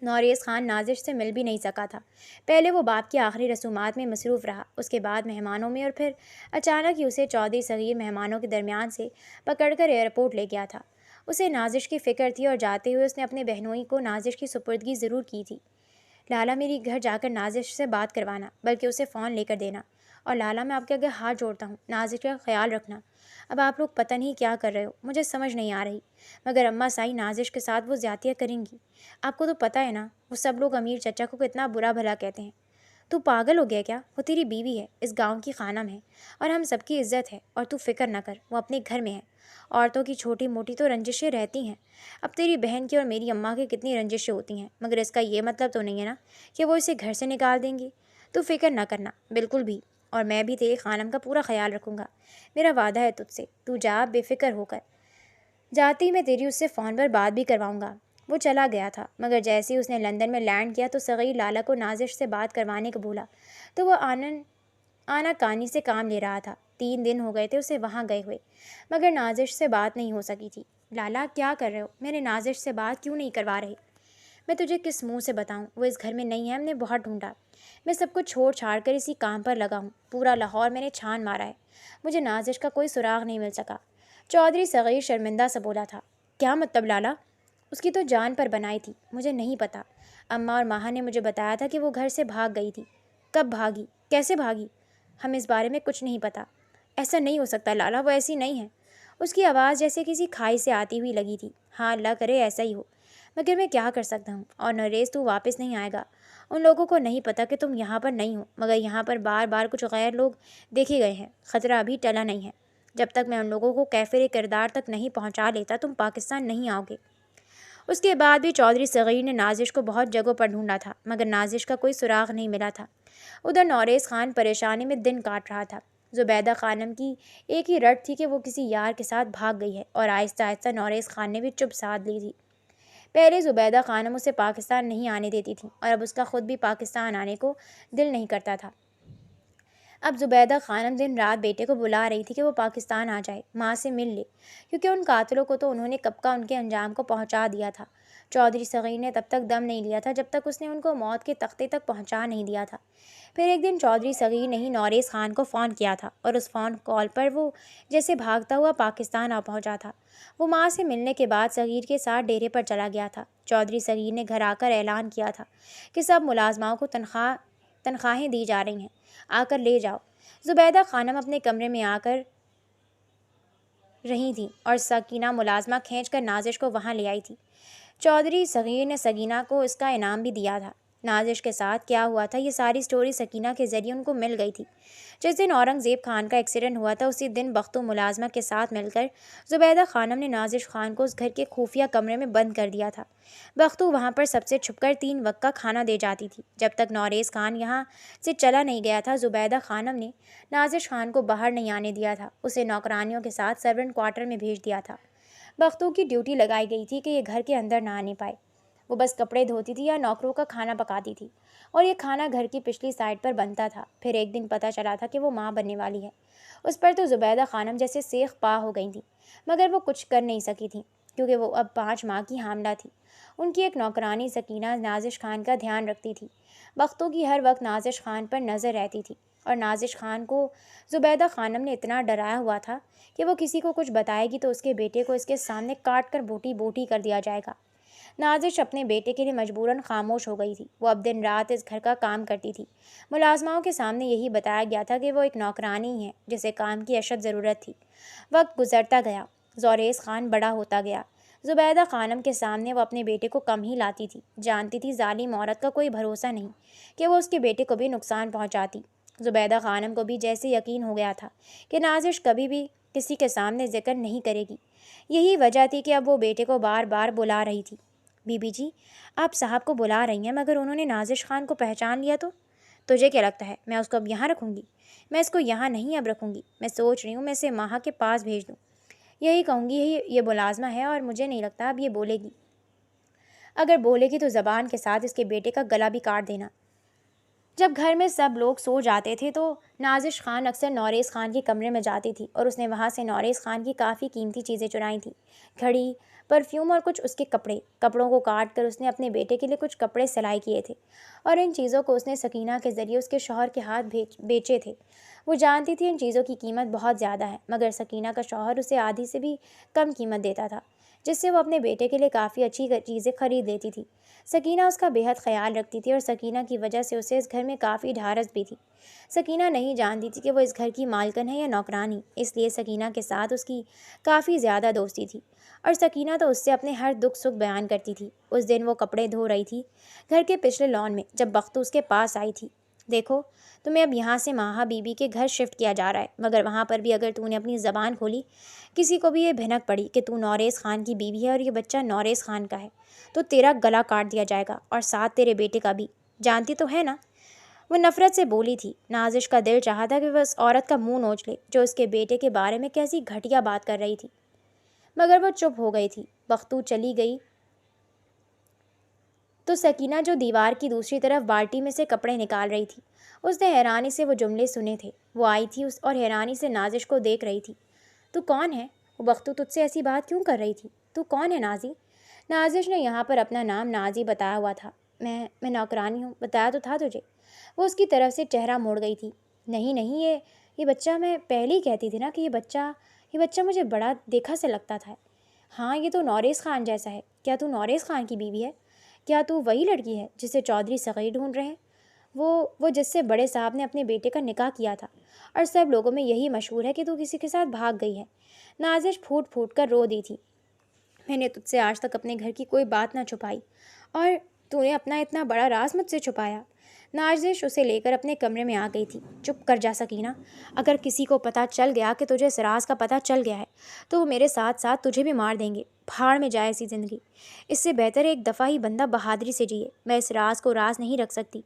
نوریز خان نازش سے مل بھی نہیں سکا تھا۔ پہلے وہ باپ کی آخری رسومات میں مصروف رہا، اس کے بعد مہمانوں میں، اور پھر اچانک ہی اسے چودھری صغیر مہمانوں کے درمیان سے پکڑ کر ایئرپورٹ لے گیا تھا۔ اسے نازش کی فکر تھی، اور جاتے ہوئے اس نے اپنے بہنوئی کو نازش کی سپردگی ضرور کی تھی۔ لالا، میری گھر جا کر نازش سے بات کروانا، بلکہ اسے فون لے کر دینا، اور لالا، میں آپ کے آگے ہاتھ جوڑتا ہوں، نازش کا خیال رکھنا۔ اب آپ لوگ پتہ نہیں کیا کر رہے ہو، مجھے سمجھ نہیں آ رہی، مگر اماں سائی نازش کے ساتھ وہ زیادتیاں کریں گی۔ آپ کو تو پتہ ہے نا، وہ سب لوگ امیر چچا کو کتنا برا بھلا کہتے ہیں۔ تو پاگل ہو گیا کیا؟ وہ تیری بیوی ہے، اس گاؤں کی خانم ہے اور ہم سب کی عزت ہے، اور تو فکر نہ کر، وہ اپنے گھر میں ہے۔ عورتوں کی چھوٹی موٹی تو رنجشیں رہتی ہیں، اب تیری بہن کی اور میری اماں کی کتنی رنجشیں ہوتی ہیں، مگر اس کا یہ مطلب تو نہیں ہے نا کہ وہ اسے گھر سے نکال دیں گی۔ تو فکر نہ کرنا، بالکل بھی، اور میں بھی تیری خانم کا پورا خیال رکھوں گا، میرا وعدہ ہے تجھ سے، تو جا بے فکر ہو کر۔ جاتی میں تیری اس سے فون پر بات بھی کرواؤں گا۔ وہ چلا گیا تھا، مگر جیسے ہی اس نے لندن میں لینڈ کیا تو صغیر لالا کو نازش سے بات کروانے کو بولا، تو وہ آنا کانی سے کام لے رہا تھا۔ 3 دن ہو گئے تھے اسے وہاں گئے ہوئے، مگر نازش سے بات نہیں ہو سکی تھی۔ لالا کیا کر رہے ہو؟ میرے نازش سے بات کیوں نہیں کروا رہے؟ میں تجھے کس منہ سے بتاؤں، وہ اس گھر میں نہیں ہے، ہم نے بہت ڈھونڈا، میں سب کچھ چھوڑ چھاڑ کر اسی کام پر لگا ہوں، پورا لاہور میں نے چھان مارا ہے، مجھے نازش کا کوئی سراغ نہیں مل سکا۔ چودھری صغیر شرمندہ سے بولا تھا۔ کیا مطلب لالا؟ اس کی تو جان پر بنائی تھی، مجھے نہیں پتا، اماں اور ماہا نے مجھے بتایا تھا کہ وہ گھر سے بھاگ گئی تھی۔ کب بھاگی؟ کیسے بھاگی؟ ہم اس بارے میں کچھ نہیں پتا۔ ایسا نہیں ہو سکتا لالا، وہ ایسی نہیں ہے۔ اس کی آواز جیسے کسی کھائی سے آتی ہوئی لگی تھی۔ ہاں اللہ کرے ایسا ہی ہو، مگر میں کیا کر سکتا ہوں؟ اور نریز تو واپس نہیں آئے گا، ان لوگوں کو نہیں پتا کہ تم یہاں پر نہیں ہو، مگر یہاں پر بار بار کچھ غیر لوگ دیکھے گئے ہیں، خطرہ ابھی ٹلا نہیں ہے، جب تک میں ان لوگوں کو کیفر کردار تک نہیں پہنچا لیتا تم پاکستان نہیں آؤ گے۔ اس کے بعد بھی چودھری صغیر نے نازش کو بہت جگہوں پر ڈھونڈا تھا، مگر نازش کا کوئی سراغ نہیں ملا تھا۔ ادھر نوریز خان پریشانی میں دن کاٹ رہا تھا۔ زبیدہ خانم کی ایک ہی رٹ تھی کہ وہ کسی یار کے ساتھ بھاگ گئی ہے، اور آہستہ آہستہ نوریز خان نے بھی چپ سادھ لی تھی۔ پہلے زبیدہ خانم اسے پاکستان نہیں آنے دیتی تھیں، اور اب اس کا خود بھی پاکستان آنے کو دل نہیں کرتا تھا۔ اب زبیدہ خانم دن رات بیٹے کو بلا رہی تھی کہ وہ پاکستان آ جائے، ماں سے مل لے، کیونکہ ان قاتلوں کو تو انہوں نے کب کا ان کے انجام کو پہنچا دیا تھا۔ چودھری صغیر نے تب تک دم نہیں لیا تھا جب تک اس نے ان کو موت کے تختے تک پہنچا نہیں دیا تھا۔ پھر ایک دن چودھری صغیر نے ہی نوریز خان کو فون کیا تھا، اور اس فون کال پر وہ جیسے بھاگتا ہوا پاکستان آ پہنچا تھا۔ وہ ماں سے ملنے کے بعد صغیر کے ساتھ ڈیرے پر چلا گیا تھا۔ چودھری صغیر نے گھر آ کر اعلان کیا تھا کہ سب ملازماؤں کو تنخواہیں دی جا رہی ہیں، آ کر لے جاؤ۔ زبیدہ خانم اپنے کمرے میں آ کر رہی تھیں، اور سکینہ ملازمہ کھینچ کر نازش کو وہاں لے آئی تھی۔ چودھری صغیر نے سکینہ کو اس کا انعام بھی دیا تھا۔ نازش کے ساتھ کیا ہوا تھا یہ ساری سٹوری سکینہ کے ذریعے ان کو مل گئی تھی۔ جس دن اورنگزیب خان کا ایکسیڈنٹ ہوا تھا اسی دن بختو ملازمہ کے ساتھ مل کر زبیدہ خانم نے نازش خان کو اس گھر کے خفیہ کمرے میں بند کر دیا تھا۔ بختو وہاں پر سب سے چھپ کر 3 وقت کا کھانا دے جاتی تھی۔ جب تک نوریز خان یہاں سے چلا نہیں گیا تھا زبیدہ خانم نے نازش خان کو باہر نہیں آنے دیا تھا، اسے نوکرانیوں کے ساتھ سرونٹ کوارٹر میں بھیج دیا تھا۔ بختو کی ڈیوٹی لگائی گئی تھی کہ یہ گھر کے اندر نہ آنے پائے، وہ بس کپڑے دھوتی تھی یا نوکروں کا کھانا پکاتی تھی، اور یہ کھانا گھر کی پچھلی سائڈ پر بنتا تھا۔ پھر ایک دن پتہ چلا تھا کہ وہ ماں بننے والی ہے۔ اس پر تو زبیدہ خانم جیسے سیخ پا ہو گئی تھیں، مگر وہ کچھ کر نہیں سکی تھیں کیونکہ وہ اب 5 ماہ کی حاملہ تھی۔ ان کی ایک نوکرانی سکینہ نازش خان کا دھیان رکھتی تھی۔ بختو کی ہر وقت نازش خان پر نظر رہتی تھی، اور نازش خان کو زبیدہ خانم نے اتنا ڈرایا ہوا تھا کہ وہ کسی کو کچھ بتائے گی تو اس کے بیٹے کو اس کے سامنے کاٹ کر بوٹی بوٹی کر دیا جائے گا۔ نازش اپنے بیٹے کے لیے مجبوراً خاموش ہو گئی تھی۔ وہ اب دن رات اس گھر کا کام کرتی تھی۔ ملازماؤں کے سامنے یہی بتایا گیا تھا کہ وہ ایک نوکرانی ہے جسے کام کی اشد ضرورت تھی۔ وقت گزرتا گیا، زوریز خان بڑا ہوتا گیا۔ زبیدہ خانم کے سامنے وہ اپنے بیٹے کو کم ہی لاتی تھی، جانتی تھی ظالم عورت کا کوئی بھروسہ نہیں کہ وہ اس کے بیٹے کو بھی نقصان پہنچاتی۔ زبیدہ خانم کو بھی جیسے یقین ہو گیا تھا کہ نازش کبھی بھی کسی کے سامنے ذکر نہیں کرے گی۔ یہی وجہ تھی کہ اب وہ بیٹے کو بار بار بلا رہی تھی۔ بی بی جی، آپ صاحب کو بلا رہی ہیں، مگر انہوں نے نازش خان کو پہچان لیا تو تجھے کیا لگتا ہے میں اس کو اب یہاں رکھوں گی؟ میں اس کو یہاں نہیں اب رکھوں گی، میں سوچ رہی ہوں میں اسے ماہا کے پاس بھیج دوں، یہی کہوں گی یہ ملازمہ ہے اور مجھے نہیں لگتا اب یہ بولے گی، اگر بولے گی تو زبان کے ساتھ اس کے بیٹے کا گلا بھی کاٹ دینا۔ جب گھر میں سب لوگ سو جاتے تھے تو نازش خان اکثر نوریز خان کے کمرے میں جاتی تھی، اور اس نے وہاں سے نوریز خان کی کافی قیمتی چیزیں چرائی تھیں، گھڑی، پرفیوم اور کچھ اس کے کپڑوں کو کاٹ کر اس نے اپنے بیٹے کے لیے کچھ کپڑے سلائی کیے تھے، اور ان چیزوں کو اس نے سکینہ کے ذریعے اس کے شوہر کے ہاتھ بیچے تھے۔ وہ جانتی تھی ان چیزوں کی قیمت بہت زیادہ ہے، مگر سکینہ کا شوہر اسے آدھی سے بھی کم قیمت دیتا تھا، جس سے وہ اپنے بیٹے کے لیے کافی اچھی چیزیں خرید لیتی تھی۔ سکینہ اس کا بے حد خیال رکھتی تھی، اور سکینہ کی وجہ سے اسے اس گھر میں کافی ڈھارس بھی تھی۔ سکینہ نہیں جانتی تھی کہ وہ اس گھر کی مالکن ہے یا نوکرانی، اس لیے سکینہ کے ساتھ اس کی کافی زیادہ دوستی تھی، اور سکینہ تو اس سے اپنے ہر دکھ سکھ بیان کرتی تھی۔ اس دن وہ کپڑے دھو رہی تھی گھر کے پچھلے لان میں جب بختو اس کے پاس آئی تھی۔ دیکھو، تمہیں اب یہاں سے ماہا بیوی کے گھر شفٹ کیا جا رہا ہے، مگر وہاں پر بھی اگر تو نے اپنی زبان کھولی، کسی کو بھی یہ بھنک پڑی کہ تو نوریز خان کی بیوی ہے اور یہ بچہ نوریز خان کا ہے، تو تیرا گلا کاٹ دیا جائے گا، اور ساتھ تیرے بیٹے کا بھی، جانتی تو ہے نا؟ وہ نفرت سے بولی تھی۔ نازش کا دل چاہا تھا کہ وہ اس عورت کا منہ نوچ لے جو اس کے بیٹے کے بارے میں کیسی گھٹیا بات کر رہی تھی، مگر وہ چپ ہو گئی تھی۔ بختو چلی گئی تو سکینہ جو دیوار کی دوسری طرف بالٹی میں سے کپڑے نکال رہی تھی، اس نے حیرانی سے وہ جملے سنے تھے۔ وہ آئی تھی اور حیرانی سے نازش کو دیکھ رہی تھی۔ تو کون ہے وہ؟ بختو تجھ سے ایسی بات کیوں کر رہی تھی؟ تو کون ہے نازی؟ نازش نے یہاں پر اپنا نام نازی بتایا ہوا تھا۔ میں نوکرانی ہوں، بتایا تو تھا تجھے۔ وہ اس کی طرف سے چہرہ موڑ گئی تھی۔ نہیں نہیں، یہ بچہ، میں پہلے ہی کہتی تھی نا کہ یہ بچہ مجھے بڑا دیکھا سے لگتا تھا۔ ہاں، یہ تو نوریز خان جیسا ہے۔ کیا تو نوریز خان کی بیوی ہے؟ کیا تو وہی لڑکی ہے جسے چودھری صغیر ڈھونڈ رہے ہیں؟ وہ جس سے بڑے صاحب نے اپنے بیٹے کا نکاح کیا تھا، اور سب لوگوں میں یہی مشہور ہے کہ تو کسی کے ساتھ بھاگ گئی ہے۔ نازش پھوٹ پھوٹ کر رو دی تھی۔ میں نے تجھ سے آج تک اپنے گھر کی کوئی بات نہ چھپائی، اور تو نے اپنا اتنا بڑا راز مجھ سے چھپایا۔ نازش اسے لے کر اپنے کمرے میں آ گئی تھی۔ چپ کر جا سکینہ، اگر کسی کو پتہ چل گیا کہ تجھے اس راز کا پتہ چل گیا ہے تو وہ میرے ساتھ ساتھ تجھے بھی مار دیں گے۔ بھاڑ میں جائے ایسی زندگی، اس سے بہتر ایک دفعہ ہی بندہ بہادری سے جیے۔ میں اس راز کو راز نہیں رکھ سکتی۔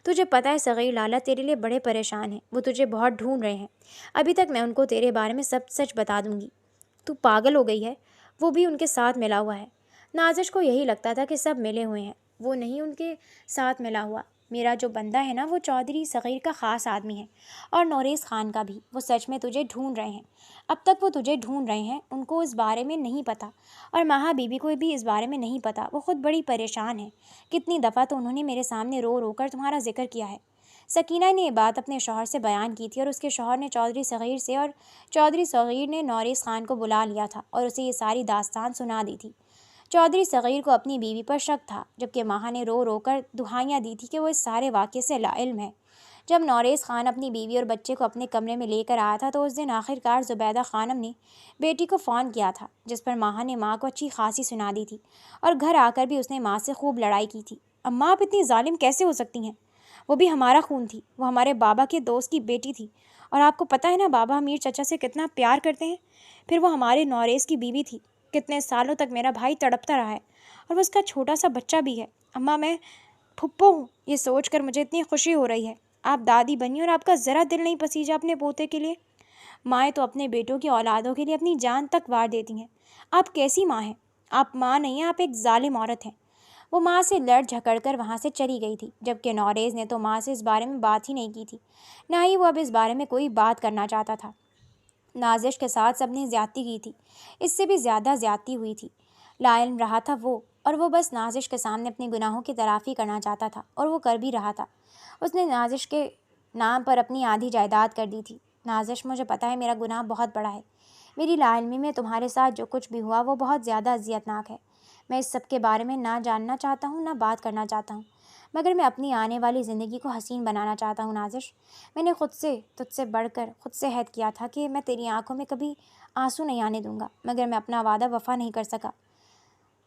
تجھے پتہ ہے صغیر لالا تیرے لیے بڑے پریشان ہیں، وہ تجھے بہت ڈھونڈ رہے ہیں۔ ابھی تک میں ان کو تیرے بارے میں سب سچ بتا دوں گی۔ تو پاگل ہو گئی ہے؟ وہ بھی ان کے ساتھ ملا ہوا ہے۔ نازش کو یہی لگتا تھا کہ سب ملے ہوئے ہیں، وہ نہیں ان کے ساتھ ملا ہوا۔ میرا جو بندہ ہے نا، وہ چودھری صغیر کا خاص آدمی ہے، اور نوریز خان کا بھی۔ وہ سچ میں تجھے ڈھونڈ رہے ہیں۔ اب تک وہ تجھے ڈھونڈ رہے ہیں، ان کو اس بارے میں نہیں پتہ، اور ماہا بیوی کو بھی اس بارے میں نہیں پتہ۔ وہ خود بڑی پریشان ہے۔ کتنی دفعہ تو انہوں نے میرے سامنے رو رو کر تمہارا ذکر کیا ہے۔ سکینہ نے یہ بات اپنے شوہر سے بیان کی تھی، اور اس کے شوہر نے چودھری صغیر سے، اور چودھری صغیر نے نوریز خان کو بلا لیا تھا اور اسے یہ ساری داستان سنا دی تھی۔ چودھری صغیر کو اپنی بیوی پر شک تھا، جبکہ ماہا نے رو رو کر دہائیاں دی تھی کہ وہ اس سارے واقعے سے لاعلم ہے۔ جب نوریز خان اپنی بیوی اور بچے کو اپنے کمرے میں لے کر آیا تھا تو اس دن آخرکار زبیدہ خانم نے بیٹی کو فون کیا تھا، جس پر ماہا نے ماں کو اچھی خاصی سنا دی تھی، اور گھر آ کر بھی اس نے ماں سے خوب لڑائی کی تھی۔ اماں آپ اتنی ظالم کیسے ہو سکتی ہیں؟ وہ بھی ہمارا خون تھی، وہ ہمارے بابا کے دوست کی بیٹی تھی، اور آپ کو پتہ ہے نا بابا امیر چچا سے کتنا پیار کرتے ہیں۔ پھر وہ ہمارے نوریز کی بیوی تھی۔ کتنے سالوں تک میرا بھائی تڑپتا رہا ہے، اور وہ اس کا چھوٹا سا بچہ بھی ہے۔ اماں میں پھپھو ہوں، یہ سوچ کر مجھے اتنی خوشی ہو رہی ہے۔ آپ دادی بنی اور آپ کا ذرا دل نہیں پسیجا اپنے پوتے کے لیے؟ مائیں تو اپنے بیٹوں کی اولادوں کے لیے اپنی جان تک وار دیتی ہیں۔ آپ کیسی ماں ہیں؟ آپ ماں نہیں ہیں، آپ ایک ظالم عورت ہیں۔ وہ ماں سے لڑ جھکڑ کر وہاں سے چلی گئی تھی، جبکہ نوریز نے تو ماں سے اس بارے میں بات ہی نہیں کی تھی، نہ ہی وہ اب اس بارے میں کوئی بات کرنا چاہتا تھا۔ نازش کے ساتھ سب نے زیادتی کی تھی، اس سے بھی زیادہ زیادتی ہوئی تھی۔ لا علم رہا تھا وہ، اور وہ بس نازش کے سامنے اپنے گناہوں کی تلافی کرنا چاہتا تھا، اور وہ کر بھی رہا تھا۔ اس نے نازش کے نام پر اپنی آدھی جائیداد کر دی تھی۔ نازش، مجھے پتہ ہے میرا گناہ بہت بڑا ہے۔ میری لا علمی میں تمہارے ساتھ جو کچھ بھی ہوا وہ بہت زیادہ اذیت ناک ہے۔ میں اس سب کے بارے میں نہ جاننا چاہتا ہوں، نہ بات کرنا چاہتا ہوں، مگر میں اپنی آنے والی زندگی کو حسین بنانا چاہتا ہوں۔ نازش، میں نے تجھ سے بڑھ کر خود سے عہد کیا تھا کہ میں تیری آنکھوں میں کبھی آنسو نہیں آنے دوں گا، مگر میں اپنا وعدہ وفا نہیں کر سکا۔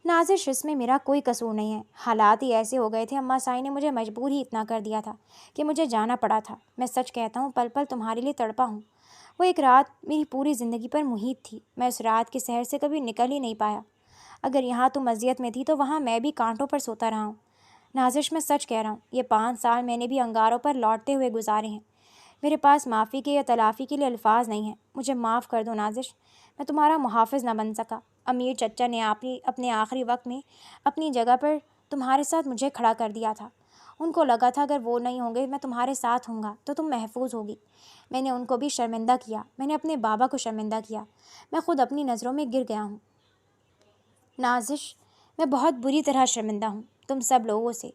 نازش، اس میں میرا کوئی قصور نہیں ہے، حالات ہی ایسے ہو گئے تھے۔ اماں سائی نے مجھے مجبور ہی اتنا کر دیا تھا کہ مجھے جانا پڑا تھا۔ میں سچ کہتا ہوں، پل پل تمہارے لیے تڑپا ہوں۔ وہ ایک رات میری پوری زندگی پر محیط تھی، میں اس رات کے سحر سے کبھی نکل ہی نہیں پایا۔ اگر یہاں تم اذیت میں تھی تو وہاں میں بھی کانٹوں پر سوتا رہا ہوں۔ نازش، میں سچ کہہ رہا ہوں، یہ 5 سال میں نے بھی انگاروں پر لوٹتے ہوئے گزارے ہیں۔ میرے پاس معافی کے یا تلافی کے لیے الفاظ نہیں ہیں۔ مجھے معاف کر دو نازش، میں تمہارا محافظ نہ بن سکا۔ امیر چچا نے اپنے آخری وقت میں اپنی جگہ پر تمہارے ساتھ مجھے کھڑا کر دیا تھا۔ ان کو لگا تھا اگر وہ نہیں ہوں گے، میں تمہارے ساتھ ہوں گا تو تم محفوظ ہوگی۔ میں نے ان کو بھی شرمندہ کیا، میں نے اپنے بابا کو شرمندہ کیا، میں خود اپنی نظروں میں گر گیا ہوں۔ نازش، میں بہت بری طرح شرمندہ ہوں تم سب لوگوں سے۔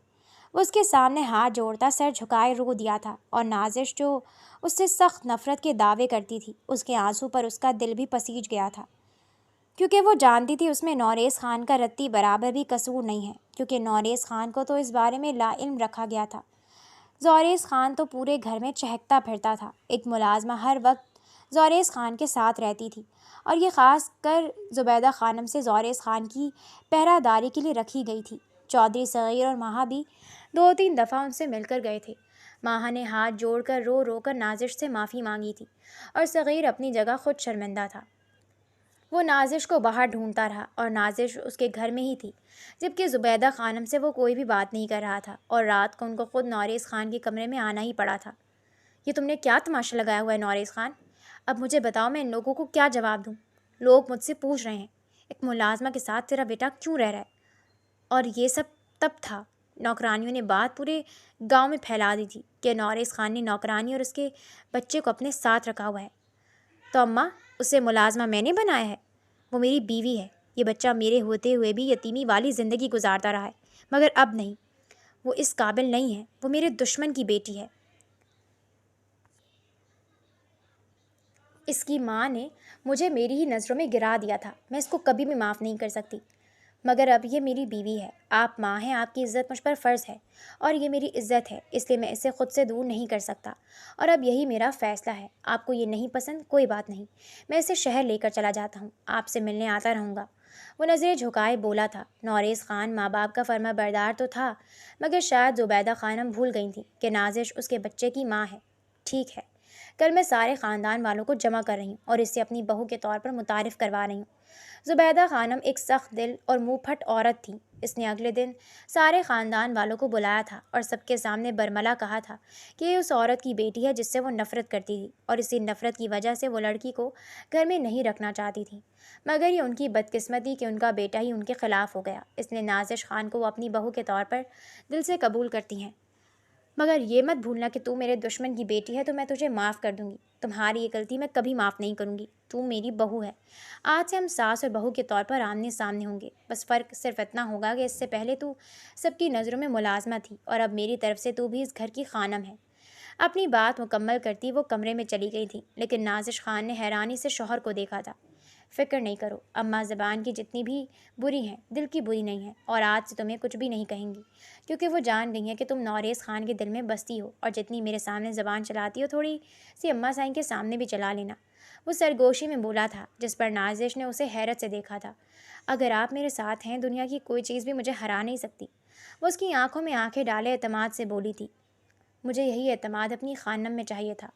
وہ اس کے سامنے ہاتھ جوڑتا سر جھکائے رو دیا تھا، اور نازش جو اس سے سخت نفرت کے دعوے کرتی تھی، اس کے آنسو پر اس کا دل بھی پسیج گیا تھا، کیونکہ وہ جانتی تھی اس میں نوریز خان کا رتی برابر بھی قصور نہیں ہے، کیونکہ نوریز خان کو تو اس بارے میں لا علم رکھا گیا تھا۔ نوریز خان تو پورے گھر میں چہکتا پھرتا تھا۔ ایک ملازمہ ہر وقت نوریز خان کے ساتھ رہتی تھی، اور یہ خاص کر زبیدہ خانم سے نوریز خان کی پہرہ داری کے لیے رکھی گئی تھی۔ چودھری صغیر اور ماہا بھی 2-3 دفعہ ان سے مل کر گئے تھے، ماہا نے ہاتھ جوڑ کر رو رو کر نازش سے معافی مانگی تھی اور صغیر اپنی جگہ خود شرمندہ تھا۔ وہ نازش کو باہر ڈھونڈتا رہا اور نازش اس کے گھر میں ہی تھی، جبکہ زبیدہ خانم سے وہ کوئی بھی بات نہیں کر رہا تھا اور رات کو ان کو خود نوریز خان کے کمرے میں آنا ہی پڑا تھا۔ یہ تم نے کیا تماشا لگایا ہوا ہے نوریز خان؟ اب مجھے بتاؤ میں ان لوگوں کو کیا جواب دوں؟ لوگ مجھ سے پوچھ رہے ہیں ایک ملازمہ کے ساتھ تیرا بیٹا کیوں رہ رہا ہے؟ اور یہ سب تب تھا نوکرانیوں نے بات پورے گاؤں میں پھیلا دی تھی کہ نوریز خان نے نوکرانی اور اس کے بچے کو اپنے ساتھ رکھا ہوا ہے۔ تو اماں، اسے ملازمہ میں نے بنایا ہے؟ وہ میری بیوی ہے۔ یہ بچہ میرے ہوتے ہوئے بھی یتیمی والی زندگی گزارتا رہا ہے، مگر اب نہیں، وہ اس قابل نہیں ہے۔ وہ میرے دشمن کی بیٹی ہے۔ اس کی ماں نے مجھے میری ہی نظروں میں گرا دیا تھا۔ میں اس کو کبھی بھی معاف نہیں کر سکتی، مگر اب یہ میری بیوی ہے۔ آپ ماں ہیں، آپ کی عزت مجھ پر فرض ہے اور یہ میری عزت ہے، اس لیے میں اسے خود سے دور نہیں کر سکتا، اور اب یہی میرا فیصلہ ہے۔ آپ کو یہ نہیں پسند، کوئی بات نہیں، میں اسے شہر لے کر چلا جاتا ہوں، آپ سے ملنے آتا رہوں گا۔ وہ نظریں جھکائے بولا تھا۔ نوریز خان ماں باپ کا فرما بردار تو تھا، مگر شاید زبیدہ خانم بھول گئی تھیں کہ نازش اس کے بچے کی ماں ہے۔ ٹھیک ہے، کل میں سارے خاندان والوں کو جمع کر رہی ہوں اور اسے اپنی بہو کے طور پر متعارف کروا رہی ہوں۔ زبیدہ خانم ایک سخت دل اور منہ پھٹ عورت تھیں۔ اس نے اگلے دن سارے خاندان والوں کو بلایا تھا اور سب کے سامنے برملا کہا تھا کہ یہ اس عورت کی بیٹی ہے جس سے وہ نفرت کرتی تھی، اور اسی نفرت کی وجہ سے وہ لڑکی کو گھر میں نہیں رکھنا چاہتی تھی، مگر یہ ان کی بدقسمتی کہ ان کا بیٹا ہی ان کے خلاف ہو گیا۔ اس لیے نازش خان کو وہ اپنی بہو کے طور پر دل سے قبول کرتی ہیں، مگر یہ مت بھولنا کہ تو میرے دشمن کی بیٹی ہے تو میں تجھے معاف کر دوں گی۔ تمہاری یہ غلطی میں کبھی معاف نہیں کروں گی۔ تو میری بہو ہے، آج سے ہم ساس اور بہو کے طور پر آمنے سامنے ہوں گے۔ بس فرق صرف اتنا ہوگا کہ اس سے پہلے تو سب کی نظروں میں ملازمہ تھی، اور اب میری طرف سے تو بھی اس گھر کی خانم ہے۔ اپنی بات مکمل کرتی وہ کمرے میں چلی گئی تھی، لیکن نازش خان نے حیرانی سے شوہر کو دیکھا تھا۔ فکر نہیں کرو، اماں زبان کی جتنی بھی بری ہیں دل کی بری نہیں ہیں، اور آج سے تمہیں کچھ بھی نہیں کہیں گی، کیونکہ وہ جان گئی ہیں کہ تم نوریز خان کے دل میں بستی ہو، اور جتنی میرے سامنے زبان چلاتی ہو تھوڑی سی اماں سائیں کے سامنے بھی چلا لینا۔ وہ سرگوشی میں بولا تھا، جس پر نازش نے اسے حیرت سے دیکھا تھا۔ اگر آپ میرے ساتھ ہیں، دنیا کی کوئی چیز بھی مجھے ہرا نہیں سکتی۔ وہ اس کی آنکھوں میں آنکھیں ڈالے اعتماد سے بولی تھی۔ مجھے یہی اعتماد اپنی خانم میں چاہیے تھا۔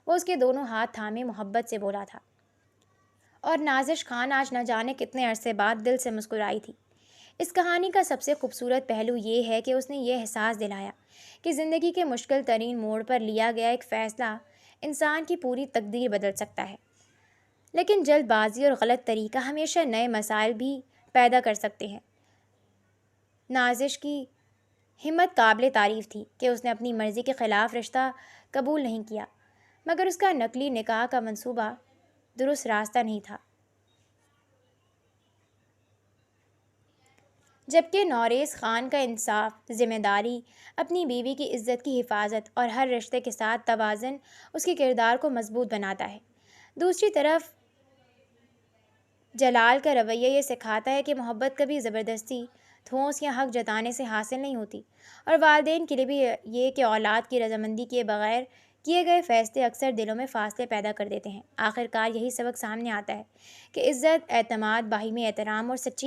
وہ اس کے دونوں ہاتھ تھامے محبت سے بولا تھا، اور نازش خان آج نہ جانے کتنے عرصے بعد دل سے مسکرائی تھی۔ اس کہانی کا سب سے خوبصورت پہلو یہ ہے کہ اس نے یہ احساس دلایا کہ زندگی کے مشکل ترین موڑ پر لیا گیا ایک فیصلہ انسان کی پوری تقدیر بدل سکتا ہے، لیکن جلد بازی اور غلط طریقہ ہمیشہ نئے مسائل بھی پیدا کر سکتے ہیں۔ نازش کی ہمت قابل تعریف تھی کہ اس نے اپنی مرضی کے خلاف رشتہ قبول نہیں کیا، مگر اس کا نقلی نکاح کا منصوبہ درست راستہ نہیں تھا۔ جبکہ نوریز خان کا انصاف، ذمہ داری، اپنی بیوی کی عزت کی حفاظت اور ہر رشتے کے ساتھ توازن اس کے کردار کو مضبوط بناتا ہے۔ دوسری طرف جلال کا رویہ یہ سکھاتا ہے کہ محبت کبھی زبردستی، ٹھوس یا حق جتانے سے حاصل نہیں ہوتی، اور والدین کے لیے بھی یہ کہ اولاد کی رضامندی کے بغیر کیے گئے فیصلے اکثر دلوں میں فاصلے پیدا کر دیتے ہیں۔ آخر کار یہی سبق سامنے آتا ہے کہ عزت، اعتماد، باہمی احترام اور سچی